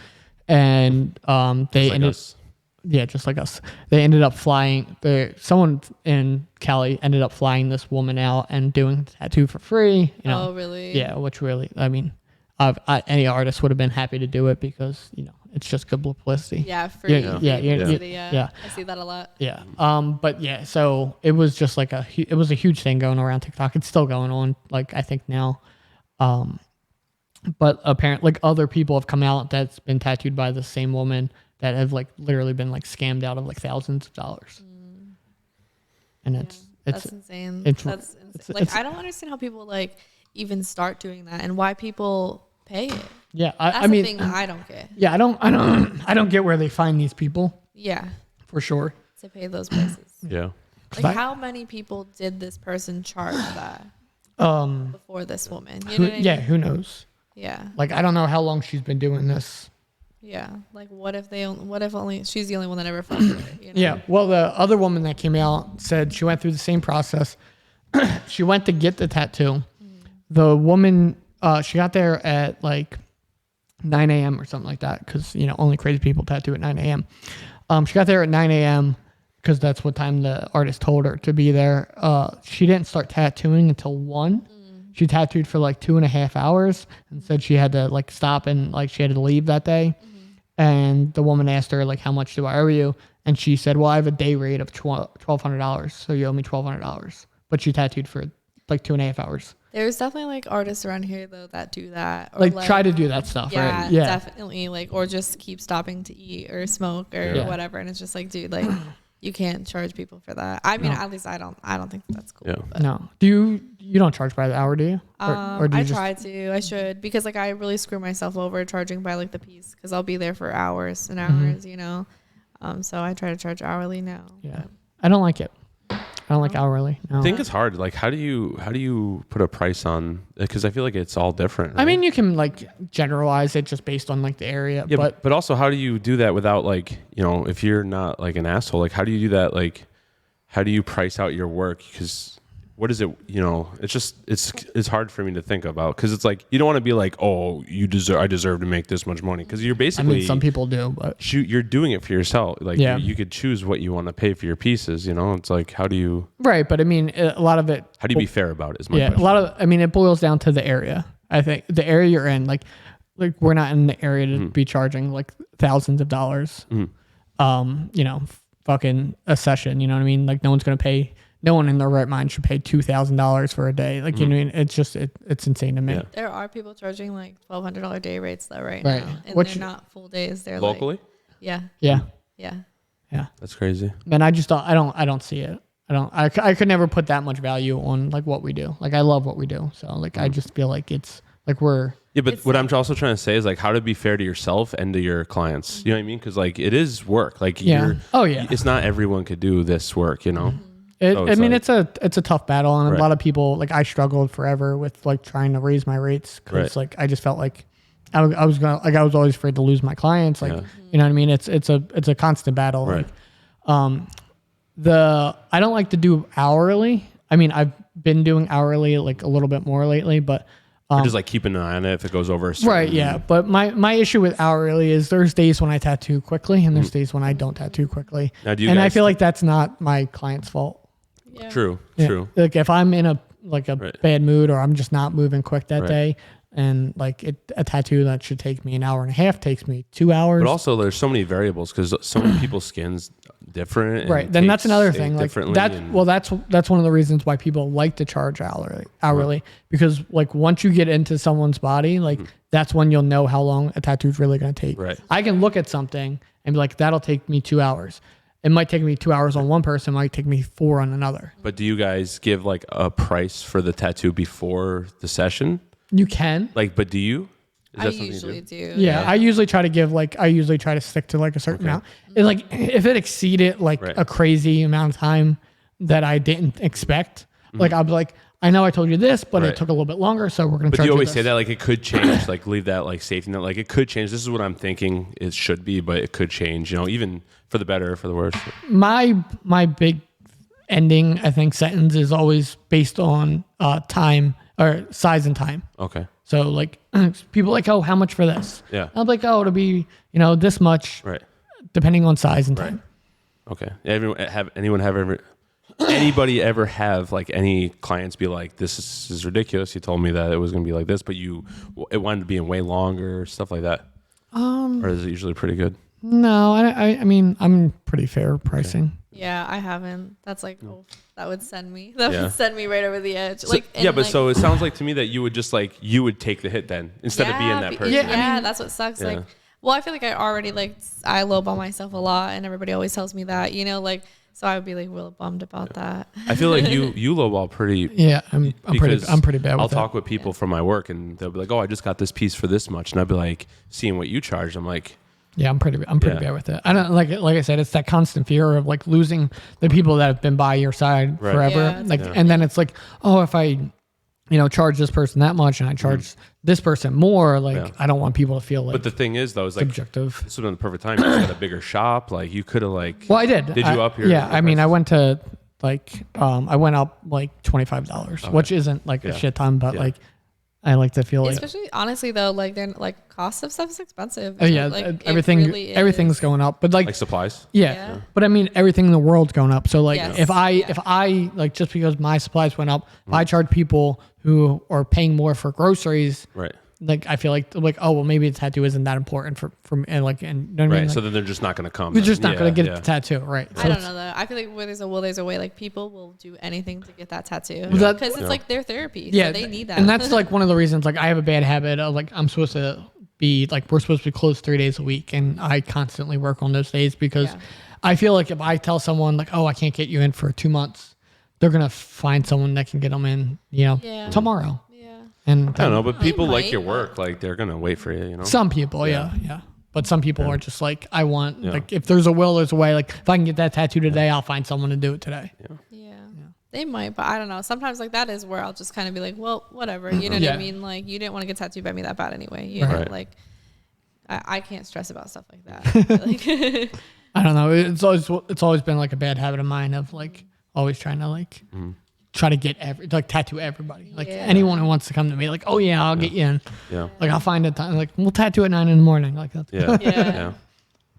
and they ended. Yeah, just like us. They ended up flying. Someone in Cali ended up flying this woman out and doing the tattoo for free. You know? Oh, really? Yeah, which really, I mean, any artist would have been happy to do it because it's just good publicity. Yeah, free. Yeah. I see that a lot. Yeah. But yeah, so it was just like it was a huge thing going around TikTok. It's still going on. Like I think now, but apparently, like other people have come out that's been tattooed by the same woman that have like literally been like scammed out of like thousands of dollars. And that's insane. That's insane. I don't understand how people like even start doing that and why people pay it. Yeah, I mean, the thing I don't get. Yeah, I don't get where they find these people. Yeah, for sure. To pay those prices. Yeah. Like how many people did this person charge that? Before this woman. You know what I mean? Who knows? Yeah. Like I don't know how long she's been doing this. Yeah, like what if only she's the only one that ever fucked with it? You know? Yeah, well, the other woman that came out said she went through the same process. She went to get the tattoo. The woman, she got there at like 9 a.m. or something like that because only crazy people tattoo at 9 a.m. She got there at 9 a.m. because that's what time the artist told her to be there. She didn't start tattooing until 1. She tattooed for like 2.5 hours and said she had to like stop and like she had to leave that day. And the woman asked her like, how much do I owe you? And she said, well, I have a day rate of $1,200. So you owe me $1,200. But she tattooed for like 2.5 hours. There's definitely like artists around here though that do that. Or like try to do that stuff, right? Yeah, definitely. Like, or just keep stopping to eat or smoke or whatever. And it's just like, dude, like you can't charge people for that. I mean, at least I don't think that's cool. Yeah. But. No. Do you don't charge by the hour, do you? Or do you try to. I should because like I really screw myself over charging by like the piece because I'll be there for hours and hours, So I try to charge hourly now. Yeah. I don't like it. I don't like hourly. No. I think it's hard. Like, how do you put a price on? Because I feel like it's all different. Right? I mean, you can like generalize it just based on like the area. Yeah, but also, how do you do that without like if you're not like an asshole? Like, how do you do that? Like, how do you price out your work? Because what is it? It's just it's hard for me to think about because it's like you don't want to be like, oh, I deserve to make this much money because you're basically. I mean, some people do, but you're doing it for yourself. Like you could choose what you want to pay for your pieces. It's like how do you? Right, but I mean, a lot of it. How do you be fair about it? Is my question. A lot of. I mean, it boils down to the area. I think the area you're in, like we're not in the area to be charging like thousands of dollars. Fucking a session. You know what I mean? Like no one's gonna pay. No one in their right mind should pay $2,000 for a day. Like, you know, it's just, it's insane to me. Yeah. There are people charging like $1,200 day rates though right now. And they're not full days. They're locally? Like, yeah. That's crazy. And I just I don't see it. I could never put that much value on like what we do. Like I love what we do. So like, I just feel like it's like yeah, but what I'm also trying to say is like how to be fair to yourself and to your clients. You know what I mean? Because like it is work. Like it's not everyone could do this work. It's a tough battle, and a lot of people like I struggled forever with like trying to raise my rates because like I just felt like I was always afraid to lose my clients. Like you know what I mean? It's a constant battle. Right. Like, I don't like to do hourly. I mean, I've been doing hourly like a little bit more lately, but. Just like keeping an eye on it if it goes over a certain... Right, yeah. But my issue with hourly is there's days when I tattoo quickly and there's days when I don't tattoo quickly. Now, I feel like that's not my client's fault. Yeah. True. Like if I'm in a bad mood or I'm just not moving quick that day and like a tattoo that should take me an hour and a half takes me 2 hours. But also there's so many variables because so many people's skin's different. Right. Then that's another thing. Like that's one of the reasons why people like to charge hourly because like once you get into someone's body, like that's when you'll know how long a tattoo is really going to take. Right. I can look at something and be like, that'll take me 2 hours. It might take me 2 hours on one person, it might take me 4 on another. But do you guys give like a price for the tattoo before the session? You can. Like, but do you? Is I that something usually you do. Yeah, I usually try to stick to like a certain amount. And like if it exceeded like a crazy amount of time that I didn't expect, like I'll be like, I know I told you this, but it took a little bit longer, so we're gonna. But charge you always this. say that like it could change, like leave that like safety net, like it could change. This is what I'm thinking it should be, but it could change. You know, even for the better or for the worse. My big ending, I think, sentence is always based on time or size and time. Okay. So like people are like, oh, how much for this? Yeah. I'm like, oh, it'll be this much, Right. depending on size and time. Okay. Anybody ever have like any clients be like, this is ridiculous? You told me that it was going to be like this, but it wanted to be in way longer, stuff like that. Or is it usually pretty good? No, I mean, I'm pretty fair pricing. Okay. Yeah, I haven't. That's like, that would send me. That would send me right over the edge. So, so it sounds like to me that you would just like, you would take the hit then instead of being that person. Yeah, that's what sucks. Yeah. Like, well, I feel like I already I lowball myself a lot, and everybody always tells me that, so I would be like real bummed about that. I feel like you lowball pretty. Yeah, I'm pretty bad. I'll talk with people from my work, and they'll be like, "Oh, I just got this piece for this much," and I'll be like, seeing what you charge, I'm like, yeah, I'm pretty bad with it. I don't like I said, it's that constant fear of like losing the people that have been by your side forever. Yeah, and then it's like, oh, if I charge this person that much and I charge this person more, I don't want people to feel like. But the thing is, though, is like subjective. This would have been the perfect time. You just had a bigger shop. Like you could have Well, I did. Did you up your? Yeah, I mean, I went to I went up like $25, which isn't like a shit ton, but I like to feel like. Especially honestly though, they're cost of stuff is expensive. Oh yeah, everything's going up, but like supplies. Yeah, but I mean everything in the world's going up. So if I like just because my supplies went up, if I charge people who are paying more for groceries, right? Like I feel like oh well maybe the tattoo isn't that important for and you know what I mean? Right. So then they're just not going to come. They're just not going to get the tattoo, right? So I don't know though. I feel like where there's a will, there's a way. Like people will do anything to get that tattoo because it's like their therapy. Yeah, so they need that. And that's like one of the reasons. Like I have a bad habit of like we're supposed to be closed 3 days a week, and I constantly work on those days because I feel like if I tell someone like, oh, I can't get you in for 2 months, they're gonna find someone that can get them in, tomorrow. And I don't know, but people like your work. Like they're gonna wait for you. Some people, yeah. But some people are just like, I want like if there's a will, there's a way. Like if I can get that tattoo today, I'll find someone to do it today. Yeah. They might, but I don't know. Sometimes like that is where I'll just kind of be like, well, whatever. You know what I mean? Like you didn't want to get tattooed by me that bad anyway. You know, like I can't stress about stuff like that. I don't know. It's always been like a bad habit of mine of like always trying to like. Try to get tattoo everybody, anyone who wants to come to me, like, oh yeah, I'll get you in. Yeah, like I'll find a time, like we'll tattoo at 9 a.m. Like that. Yeah.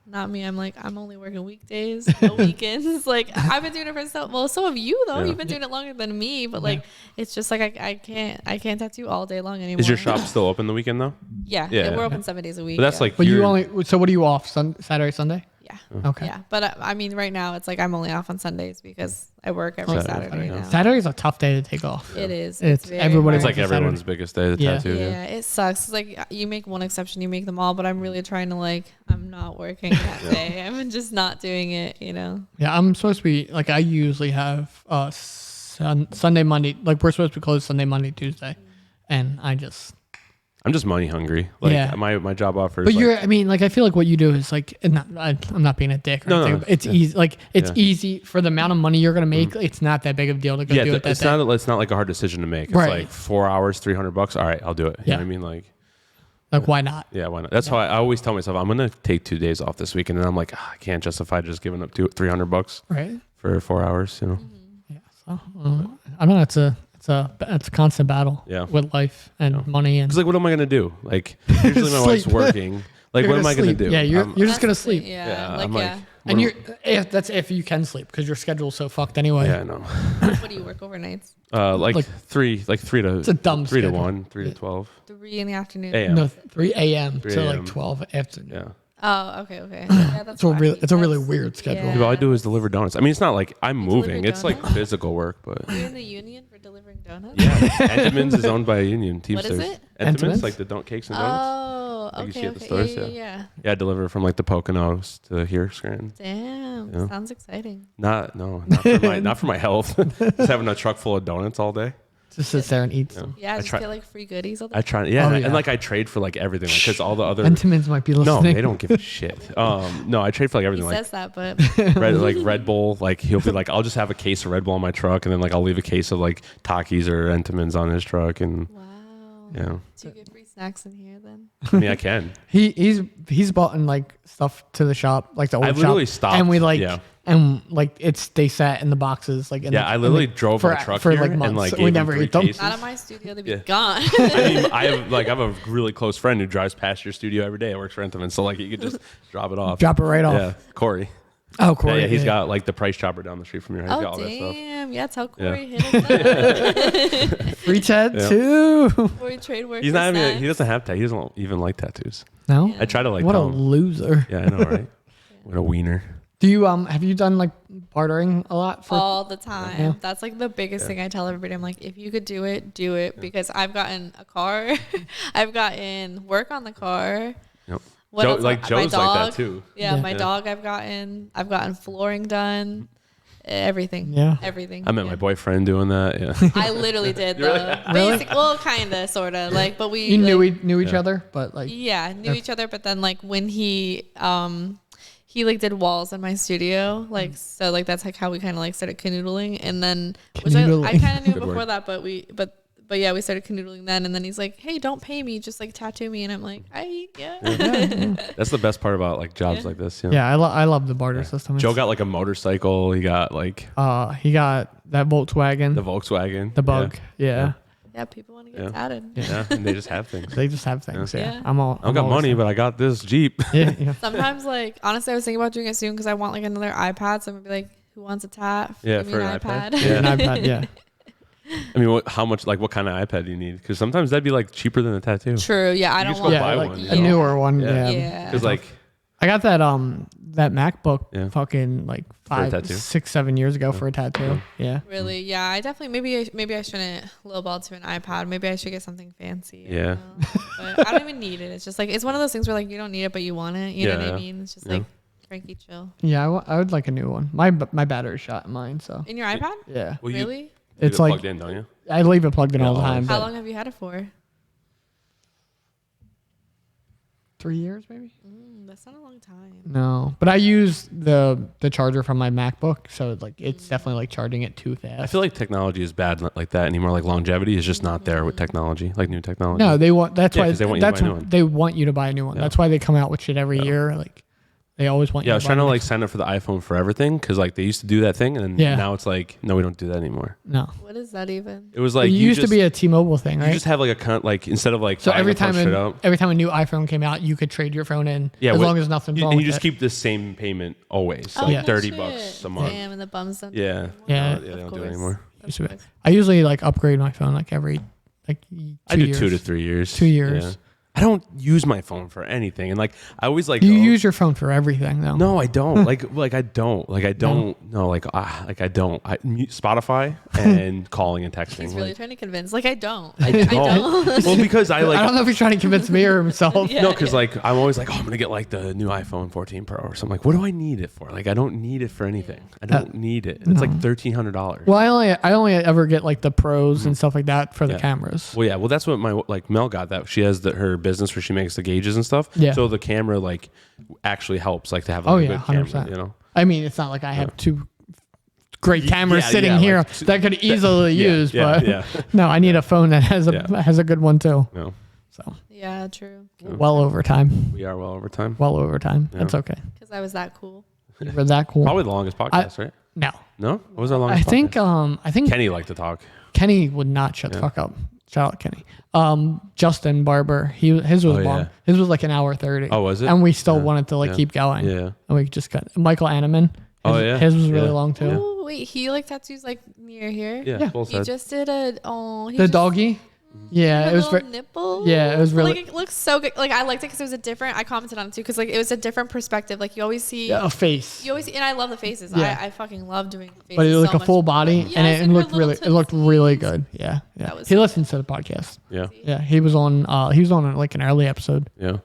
Not me. I'm like, I'm only working weekdays, no weekends. Like I've been doing it for so have you though. You've been doing it longer than me, but like it's just like I can't tattoo all day long anymore. Is your shop still open the weekend though? Yeah, we're open 7 days a week. But that's like, but you only. So what are you off? Saturday, Sunday? Yeah. Okay. Yeah, but I mean, right now it's like I'm only off on Sundays because I work every Saturday now. Saturday's a tough day to take off. It is. It's everybody's. It's like everyone's biggest day to tattoo. Yeah, it sucks. It's like you make one exception, you make them all. But I'm really trying to I'm not working that day. I'm just not doing it. Yeah, I'm supposed to be like I usually have Sunday, Monday. Like we're supposed to be closed Sunday, Monday, Tuesday, and I'm just money hungry. My job offers. But I feel like what you do is like, I'm not being a dick or anything. It's easy. Like it's easy for the amount of money you're gonna make. It's not that big of a deal to go do it. It's not like a hard decision to make. It's like 4 hours, $300. All right, I'll do it. You know what I mean? Like why not? Yeah, why not? That's why I always tell myself I'm gonna take 2 days off this week, and then I'm like, I can't justify just giving up $300 for 4 hours. Yeah. So I don't know. It's a constant battle with life and money. And because what am I gonna do? Like usually my wife's working. Like what am I gonna do? Yeah, you're just gonna sleep. And if you can sleep because your schedule's so fucked anyway. Yeah, I know. What do you work overnights? Three to. It's a dumb 3 to 1, 3 to 12. 3 in the afternoon. AM. No, 3 a.m. to 12 afternoon. Yeah. Oh, okay. Yeah, that's it's a really weird schedule. Yeah. All I do is deliver donuts. I mean, it's not like I'm moving. It's like physical work, but. You're in the union for delivering donuts? Yeah. Entenmann's is owned by a union. Teamsters. What is it? Entenmann's, like the cakes and donuts. Oh, okay. You see at the stores, Yeah, I deliver from like the Poconos to here, Scranton. Damn, sounds exciting. Not for my health. Just having a truck full of donuts all day. Just sits there and eats them. Yeah, just get like free goodies all the time. I try, and like I trade for like everything, because all the other Entenmann's might be listening. No, they don't give a shit. No, I trade for like everything. He like says that, but Red Bull. Like he'll be like, I'll just have a case of Red Bull on my truck, and then like I'll leave a case of like Takis or Entenmann's on his truck, and do you get free snacks in here then? I mean, I can. He's bought in like stuff to the shop, like the old shop. I literally stopped, and we like. Yeah. And like they sat in the boxes like I literally drove my truck for here like months. And like we never ate them. Not in my studio, they'd be gone. I mean, I have a really close friend who drives past your studio every day. It works for Entenmann, so like you could just drop it off. Drop it right off. Yeah, Corey. Oh, Corey. Yeah, he's got like the price chopper down the street from your house. Oh, all that stuff. damn. Yeah, tell Corey hit us up. Free tattoo. Corey trade work. He's not even, he doesn't have tattoos. He doesn't even like tattoos. No? Yeah. I try to like what a loser. Yeah, I know, right? What a wiener. Do you have you done like bartering a lot for all the time? Yeah. That's like the biggest thing I tell everybody. I'm like, if you could do it, because I've gotten a car, I've gotten work on the car. Yep. What Joe, else? like Joe's my dog, like that too. Yeah, my dog. I've gotten flooring done. Everything. Yeah. Everything. I met my boyfriend doing that. Yeah. I literally did though. Really? Well, kinda, sorta. Like, but we. You knew each other, but like. Yeah, knew each other, but then like when he like did walls in my studio, like so like that's like how we kind of like started canoodling, and then which I kind of knew before that, but yeah, we started canoodling then, and then he's like, hey, don't pay me, just like tattoo me, and I'm like, yeah. That's the best part about like jobs like this. You know? Yeah, I love the barter system. Joe got like a motorcycle. He got like he got that Volkswagen, the Bug. Yeah. Yeah, people want to get tatted. Yeah, and they just have things. They just have things. Yeah. I don't got money, but I got this Jeep. Yeah. Sometimes, like, honestly, I was thinking about doing it soon because I want like another iPad. So I'm gonna be like, who wants a tat? Yeah, Give me for an iPad. Yeah. An iPad. Yeah. I mean, how much? Like, what kind of iPad do you need? Because sometimes that'd be like cheaper than a tattoo. True. Yeah, I don't want buy like one. a newer one. Yeah. Because like, I got that MacBook fucking like 5, 6, 7 years ago for a tattoo. Yeah. Really? Yeah. I definitely maybe I shouldn't lowball to an iPad. Maybe I should get something fancy. Yeah. But I don't even need it. It's just like it's one of those things where like you don't need it, but you want it. You know what I mean? It's just like Frankie chill. Yeah, I would like a new one. My battery's shot in mine, so. In your iPad? Yeah. Well, really? It's like plugged in, don't you? I leave it plugged in all the time. How long have you had it for? 3 years, maybe. That's not a long time. No, but I use the charger from my MacBook, so like it's definitely like charging it too fast. I feel like technology is bad like that anymore. Like longevity is just not there with technology, like new technology. No, they want. That's why they want you to buy a new one. Yeah. That's why they come out with shit every year. Like they always want. Yeah, I was trying to like sign up for the iPhone for everything because like they used to do that thing, and now it's like no, we don't do that anymore. No. What is that even? It was like it used to be a T-Mobile thing, right? You just have like a like instead of like so every time a new iPhone came out, you could trade your phone in as long as nothing's wrong. And you just keep the same payment always, like $30 a month. Damn, and the bums don't. Yeah, they don't do it anymore. I usually like upgrade my phone like every 2 years. I do 2 to 3 years. 2 years. Yeah. I don't use my phone for anything, and like I always like. You use your phone for everything, though. No, I don't. I don't. No, I don't. Spotify and calling and texting. He's really trying to convince. Like I don't. I don't. Well, because I don't know if he's trying to convince me or himself. No, because like I'm always like, I'm gonna get like the new iPhone 14 Pro or something. Like, what do I need it for? Like, I don't need it for anything. I don't need it. And it's like $1,300. Well, I only ever get like the pros and stuff like that for the cameras. Well, yeah. Well, that's what my Mel got. That she has her business where she makes the gauges and stuff. Yeah. So the camera like actually helps like to have like, a good 100%. Camera, you know. I mean, it's not like I have two great cameras sitting here like, that could easily use, but no, I need a phone that has a good one too. No. So. Yeah, true. Well over time. We are well over time. Well over time. Yeah. That's okay. Because I was that cool. You were that cool. Probably the longest podcast, right? No. No? What was our longest podcast? I think Kenny liked to talk. Kenny would not shut the fuck up. Shout out Kenny. Justin Barber, his was long. Yeah. His was like an hour 30. Oh, was it? And we still wanted to like keep going. Yeah. And we just cut. Michael Anneman. His was really long too. Oh wait, he like tattoos like near here. Yeah. He just did the doggy. Yeah, it was nipple. Yeah, it was really. Like it looks so good. Like I liked it because it was a different. I commented on it too because like it was a different perspective. Like you always see a face. You always see, and I love the faces. Yeah. I fucking love doing faces. But it looked like a full body, and it looked really good. Yeah. He listens to the podcast. Yeah. Yeah, he was on like an early episode. Yeah.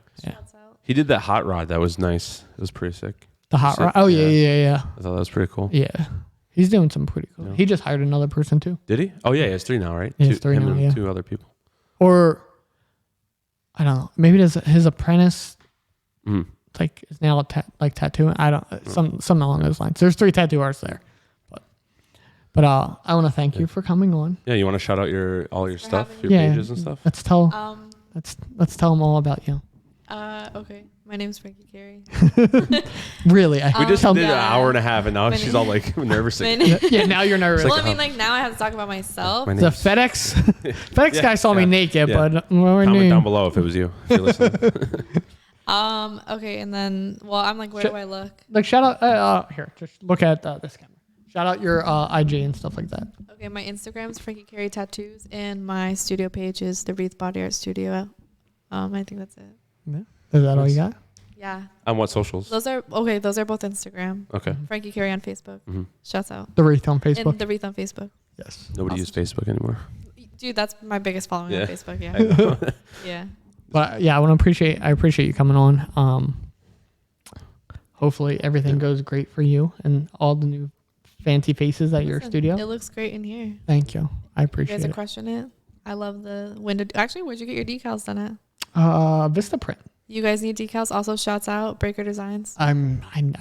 He did that hot rod. That was nice. It was pretty sick. The hot rod. Oh yeah. I thought that was pretty cool. Yeah. He's doing some pretty cool. Yeah. He just hired another person too. Did he? Oh yeah, he has 3 now, right? He has 3 him now, and yeah. 2 other people. Or I don't know. Maybe his apprentice like is now tattooing. I don't something along those lines. There's 3 tattoo artists there. But I want to thank you for coming on. Yeah, you want to shout out all your stuff, your pages and stuff? Let's tell them all about you. Okay. My name's Frankie Carey. Really? We just did an Yeah. hour and a half, and now she's all like nervous. Yeah, now you're nervous. Well, I mean, like now I have to talk about myself. My The name's- FedEx guy saw me naked, Yeah. but Comment down below if it was you. If you're listening. Okay, and then I'm like, where do I look? Like shout out here. Just look at this camera. Shout out your IG and stuff like that. Okay, my Instagram's Frankie Carey Tattoos, and my studio page is the Wreath Body Art Studio. I think that's it. Yeah. Is that all you got? Yeah. On what socials? Those are both Instagram. Okay. Frankie Carey on Facebook. Shouts out. The Wreath on Facebook. And the Wreath on Facebook. Yes. Nobody uses Facebook anymore. Dude, that's my biggest following on Facebook. Yeah. Yeah. But yeah, I appreciate you coming on. Hopefully everything goes great for you and all the new fancy faces at your studio. It looks great in here. Thank you. I You appreciate guys are it. crushing it. I love the window. Actually, where'd you get your decals done at? Vista Print. You guys need decals. Also, shouts out Breaker Designs. I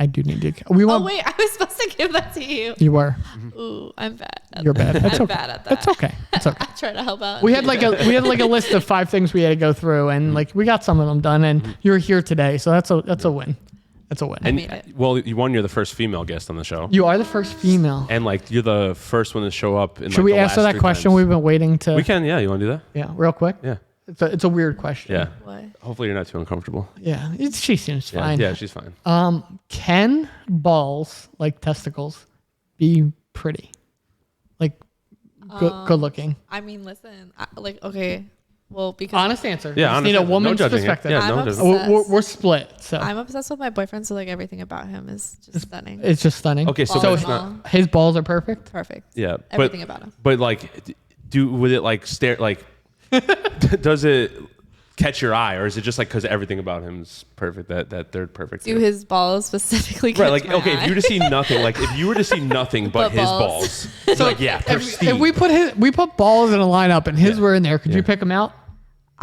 do need to. We want. Oh wait, I was supposed to give that to you. You were. Ooh, I'm bad. You're bad. That's I'm okay. bad at that. That's okay. It's okay. I try to help out. We had like a list of 5 things we had to go through, and like we got some of them done, and you're here today, so that's a win. That's a win. And made it. well, you're the first female guest on the show, You are the first female. and like you're the first one to show up. Should we answer that question? We've been waiting to. We can. Yeah, you want to do that? Yeah, real quick. Yeah. It's a weird question. Yeah. What? Hopefully you're not too uncomfortable. Yeah. She seems Yeah, fine. yeah, she's fine. Can balls like testicles be pretty? Like good looking? I mean, listen. Okay. Well, because Honest answer. Yeah, Just honest need a answer. No woman's judging here. perspective. Yeah, I'm no obsessed. judging. We're split, so I'm obsessed with my boyfriend, so like everything about him is just stunning. it's just stunning. Okay, so Balls it's and not. all. His balls are perfect. Perfect. Yeah, Everything about him. But like, would it like stare like? Does it catch your eye, or is it just like because everything about him's perfect that they're perfect? Do too? his balls specifically? Right, catch like my okay, eye? if you were to see nothing, like if you were to see nothing but But his balls. balls, so like yeah, pristine. If we put balls in a lineup and his were in there, could you pick them out?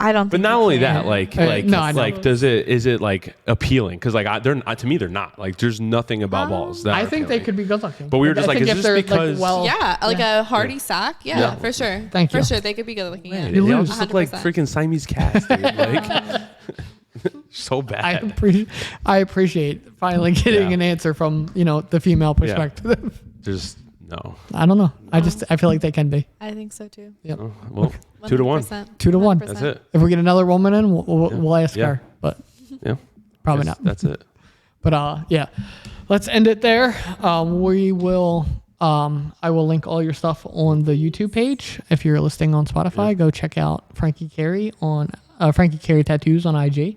I don't. But think not you only can. that, like no, I know. like is it like appealing? Because like they're to me they're not like there's nothing about balls. That I are think they appealing. could be good looking. But we were just I like, think is if this they're, because- Yeah, like a hardy sack. Yeah, for sure. Thank For you. sure, they could be good looking. Yeah. You They all lose. just look like 100%. freaking Siamese cats, dude. Like so bad. I appreciate finally getting Yeah. an answer from the female perspective. Just no. I don't know. I feel like they can be. I think so too. Yep. Oh, well, 2 to 1. 100%. 2 to 1. 100%. That's it. If we get another woman in, we'll ask Yeah. her, but Yeah. probably Guess not. That's it. But yeah, let's end it there. We will. I will link all your stuff on the YouTube page. If you're listening on Spotify, go check out Frankie Carey on Frankie Carey Tattoos on IG,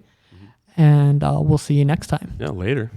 and we'll see you next time. Yeah, later.